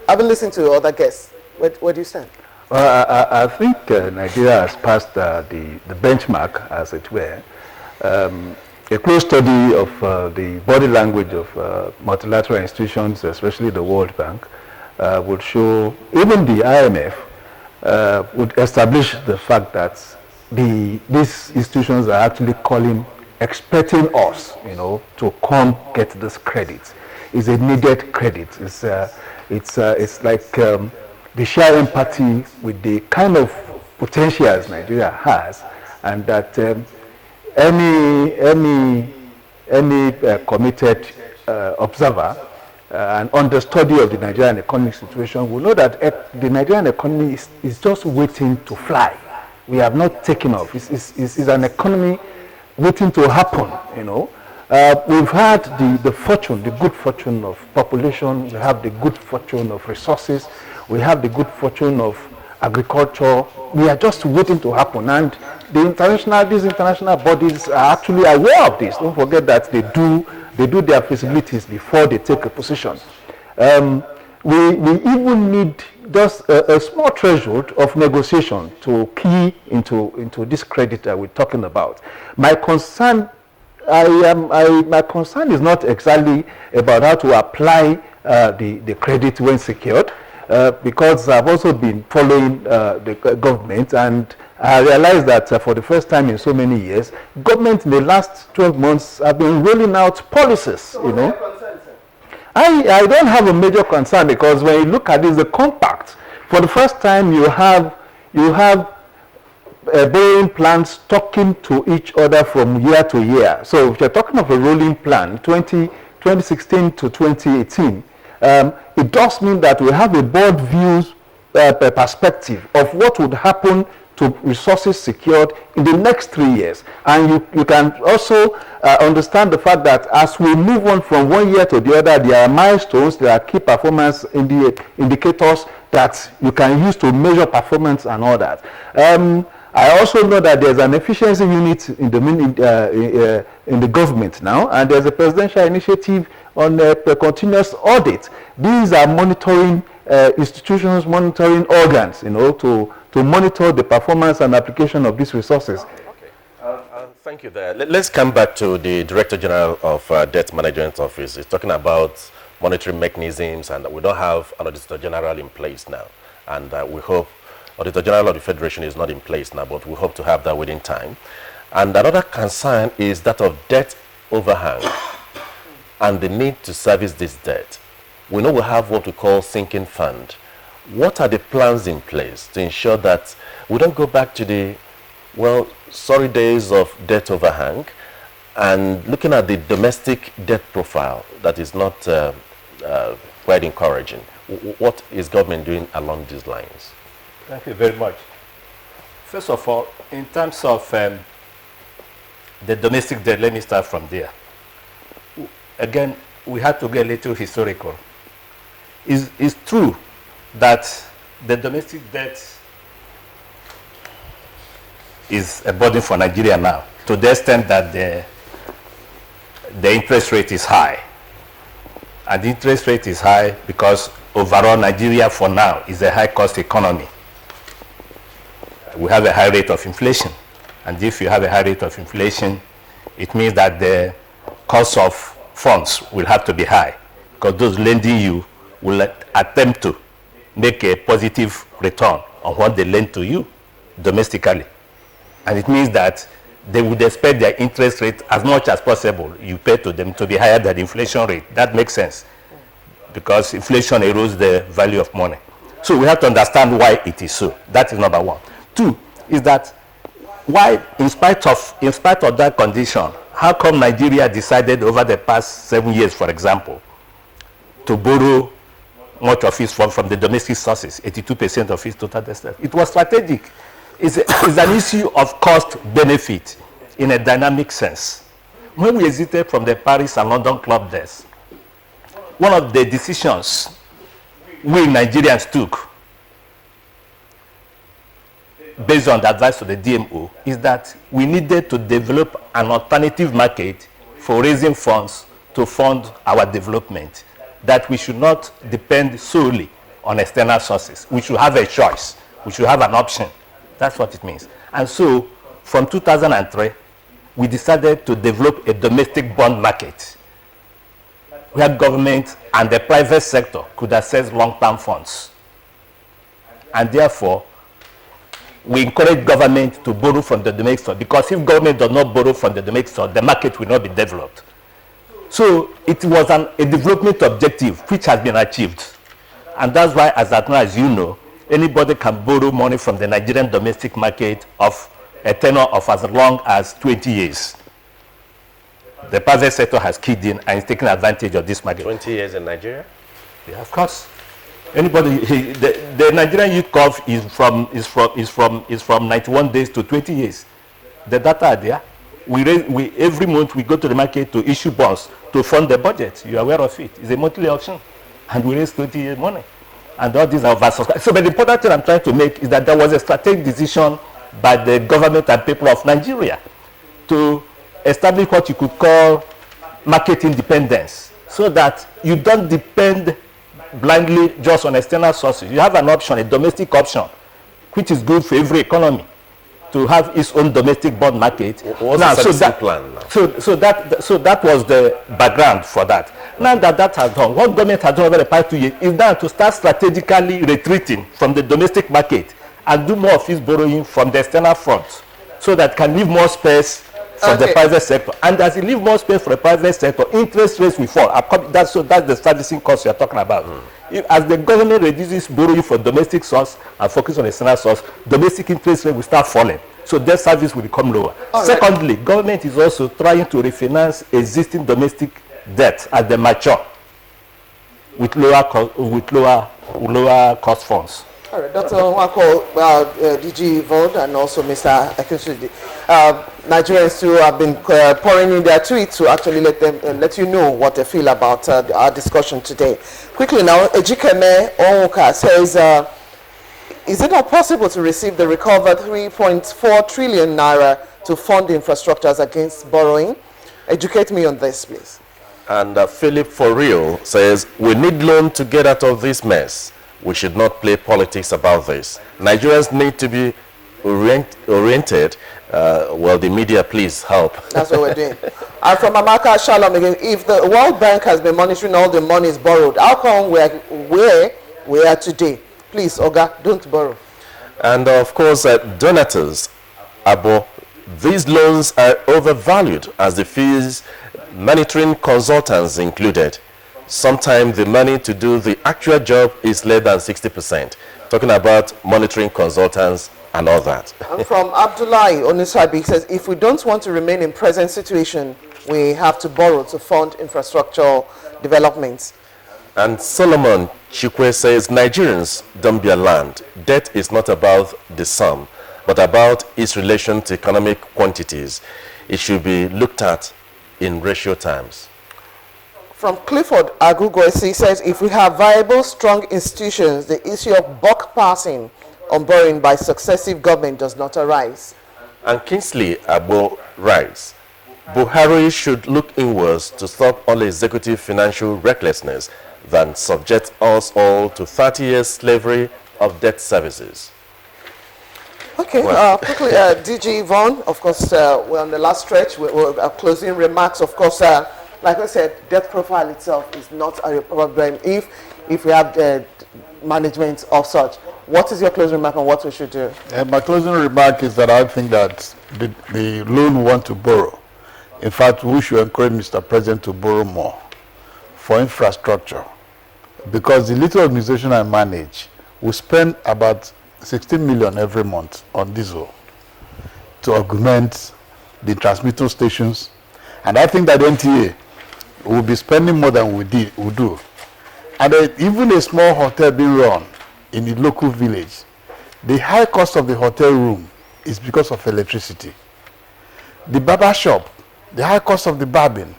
I've been listening to other guests. Where do you stand? Well, I think Nigeria has passed the benchmark, as it were. A close study of the body language of multilateral institutions, especially the World Bank, would show, even the IMF would establish the fact that these institutions are actually expecting us, to come get this credit. It's a needed credit. It's like they share empathy with the kind of potentials Nigeria has, and that any committed observer and understudy of the Nigerian economic situation will know that the Nigerian economy is just waiting to fly. We have not taken off. It's an economy waiting to happen, We've had the good fortune of population. We have the good fortune of resources. We have the good fortune of agriculture. We are just waiting to happen, and these international bodies are actually aware of this. Don't forget that they do their feasibilities before they take a position. We even need just a small threshold of negotiation to key into this credit that we're talking about. My concern is not exactly about how to apply the credit when secured. Because I've also been following the government, and I realized that for the first time in so many years, government in the last 12 months have been rolling out policies, I don't have a major concern, because when you look at this, the compact, for the first time you have borrowing plans talking to each other from year to year. So if you're talking of a rolling plan, 2016 to 2018, it does mean that we have a broad views perspective of what would happen to resources secured in the next 3 years. And you can also understand the fact that as we move on from one year to the other, there are milestones, there are key performance indicators that you can use to measure performance and all that. I also know that there's an efficiency unit in the government now, and there's a presidential initiative on a continuous audit. These are monitoring institutions, monitoring organs, to monitor the performance and application of these resources. Thank you there. Let's come back to the Director General of Debt Management Office. He's talking about monitoring mechanisms, and we don't have an Auditor General in place now. And we hope Auditor General of the Federation is not in place now, but we hope to have that within time. And another concern is that of debt overhang and the need to service this debt. We know we have what we call sinking fund. What are the plans in place to ensure that we don't go back to the, sorry days of debt overhang, and looking at the domestic debt profile that is not quite encouraging? What is government doing along these lines? Thank you very much. First of all, in terms of the domestic debt, let me start from there. Again, we have to get a little historical. It's true that the domestic debt is a burden for Nigeria now, to the extent that the interest rate is high. And the interest rate is high because overall Nigeria for now is a high-cost economy. We have a high rate of inflation. And if you have a high rate of inflation, it means that the cost of funds will have to be high, because those lending you will attempt to make a positive return on what they lend to you domestically. And it means that they would expect their interest rate, as much as possible, you pay to them, to be higher than the inflation rate. That makes sense, because inflation erodes the value of money. So we have to understand why it is so. That is number one. Two is that why, in spite of that condition, how come Nigeria decided over the past 7 years, for example, to borrow much of its from the domestic sources, 82% of its total debt? It was strategic. It's an issue of cost benefit in a dynamic sense. When we exited from the Paris and London club debts, one of the decisions we Nigerians took, based on the advice of the DMO, is that we needed to develop an alternative market for raising funds to fund our development, that we should not depend solely on external sources. We should have a choice. We should have an option. That's what it means. And so, from 2003, we decided to develop a domestic bond market where government and the private sector could access long-term funds. And therefore, we encourage government to borrow from the domestic sector, because if government does not borrow from the domestic sector, the market will not be developed. So it was a development objective which has been achieved. And that's why, as you know, anybody can borrow money from the Nigerian domestic market of a tenure of as long as 20 years. The private sector has keyed in and is taking advantage of this market. 20 years in Nigeria? Yeah, of course. Anybody, the Nigerian youth curve is from 91 days to 20 years. The data are there. Every month we go to the market to issue bonds to fund the budget. You are aware of it. It's a monthly auction, and we raise 20 years money. And all these are oversubscribed. So, but the important thing I'm trying to make is that there was a strategic decision by the government and people of Nigeria to establish what you could call market independence, so that you don't depend blindly just on external sources. You have an option, a domestic option, which is good for every economy, to have its own domestic bond market. What's the servicing plan now? So that was the background for that. Now that has done, what government has done over the past 2 years is now to start strategically retreating from the domestic market and do more of its borrowing from the external front, so that can leave more space from the private sector. And as you leave more space for the private sector, interest rates will fall. That's the servicing cost you are talking about. As the government reduces borrowing for domestic source and focus on external source, domestic interest rate will start falling. So debt service will become lower. Secondly, government is also trying to refinance existing domestic debt as they mature with lower cost funds. All right, Dr. Nwako, DG Yvonne, and also Mr. Akinshiji. Nigerians too have been pouring in their tweets to actually let you know what they feel about our discussion today. Quickly now, Ejikeme Onwuka says, is it not possible to receive the recovered 3.4 trillion naira to fund infrastructures against borrowing? Educate me on this, please. And Philip For Real says, we need loan to get out of this mess. We should not play politics about this. Nigerians need to be oriented. Well, the media, please help. That's what we're doing. And from Amaka Shalom again, if the World Bank has been monitoring all the monies borrowed, how come where we are today? Please, Oga, don't borrow. And of course, donators, Abo, these loans are overvalued as the fees, monitoring consultants included. Sometimes the money to do the actual job is less than 60%. Talking about monitoring consultants and all that. And from Abdullahi Onusabi says, if we don't want to remain in present situation, we have to borrow to fund infrastructure developments. And Solomon Chikwe says, Nigerians don't be alarmed. Debt is not about the sum, but about its relation to economic quantities. It should be looked at in ratio terms. From Clifford Agugosi says, if we have viable, strong institutions, the issue of buck passing on borrowing by successive government does not arise. And Kingsley Abo writes, Buhari should look inwards to stop all executive financial recklessness than subject us all to 30 years slavery of debt services. Okay, quickly, DG Yvonne, of course, we're on the last stretch. We're closing remarks, of course. Like I said, debt profile itself is not a problem if we have the management of such. What is your closing remark on what we should do? My closing remark is that I think that the loan we want to borrow, in fact, we should encourage Mr. President to borrow more for infrastructure, because the little organization I manage, we spend about 16 million every month on diesel to augment the transmitter stations, and I think that NTA will be spending more than we do. And even a small hotel being run in the local village, the high cost of the hotel room is because of electricity. The barber shop, the high cost of the barbing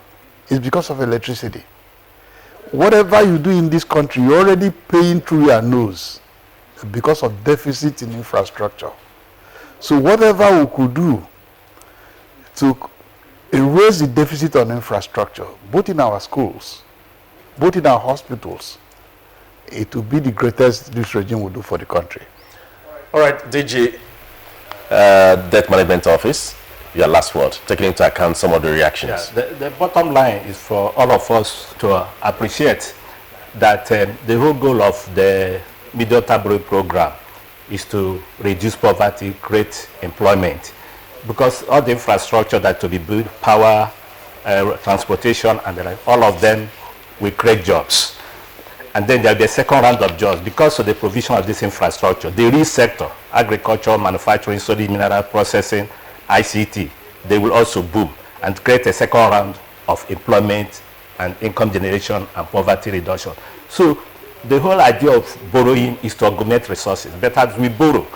is because of electricity. Whatever you do in this country, you're already paying through your nose because of deficit in infrastructure. So whatever we could do to erase the deficit on infrastructure, both in our schools, both in our hospitals, it will be the greatest this regime will do for the country. All right, DG, Debt Management Office, your last word, taking into account some of the reactions. Yeah, the bottom line is for all of us to appreciate that the whole goal of the medium-term borrowing program is to reduce poverty, create employment, because all the infrastructure that to be built, power, transportation, and all of them will create jobs. And then there will be a second round of jobs because of the provision of this infrastructure. The real sector, agriculture, manufacturing, solid mineral processing, ICT, they will also boom and create a second round of employment and income generation and poverty reduction. So the whole idea of borrowing is to augment resources. But as we borrow,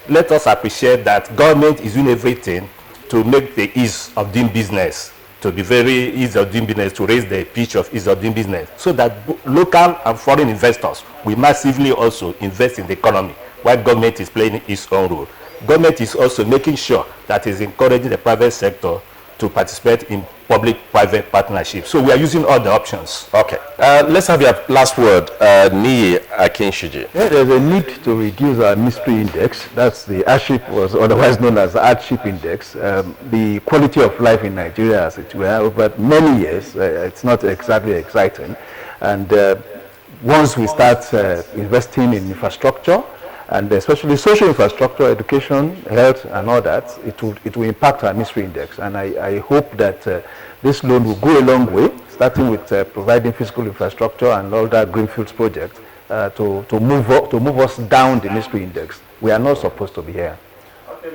let us appreciate that government is doing everything to make the ease of doing business, to be very easy of doing business, to raise the pitch of ease of doing business, so that local and foreign investors will massively also invest in the economy, while government is playing its own role. Government is also making sure that is encouraging the private sector to participate in public-private partnerships. So we are using all the options. Okay. Let's have your last word, Niyi Akinshiji. Yeah, there's a need to reduce our mystery index. That's the hardship, was otherwise known as the hardship index. The quality of life in Nigeria, as it were, over many years, it's not exactly exciting. And once we start investing in infrastructure, and especially social infrastructure, education, health, and all that, it will impact our mystery index. And I hope that this loan will go a long way, starting with providing physical infrastructure and all that greenfields projects to move us down the mystery index. We are not supposed to be here.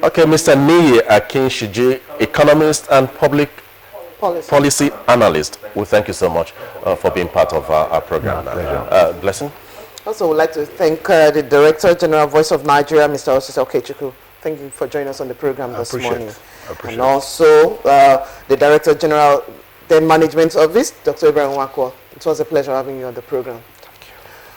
Okay, Mr. Niyi Akinshiji, economist and public policy analyst. We thank you so much for being part of our program. Blessing. Also, would like to thank the Director General, Voice of Nigeria, Mr. Osisi Okechukwu. Thank you for joining us on the program this morning. And also, the Director General, then Management Office, Dr. Ibrahim Wakwa. It was a pleasure having you on the program.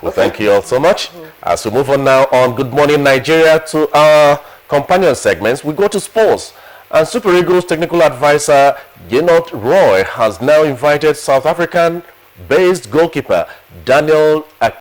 Well, thank you all so much. As we move on now on Good Morning Nigeria to our companion segments, we go to sports. And Super Eagles technical advisor Yenot Roy has now invited South African-based goalkeeper Daniel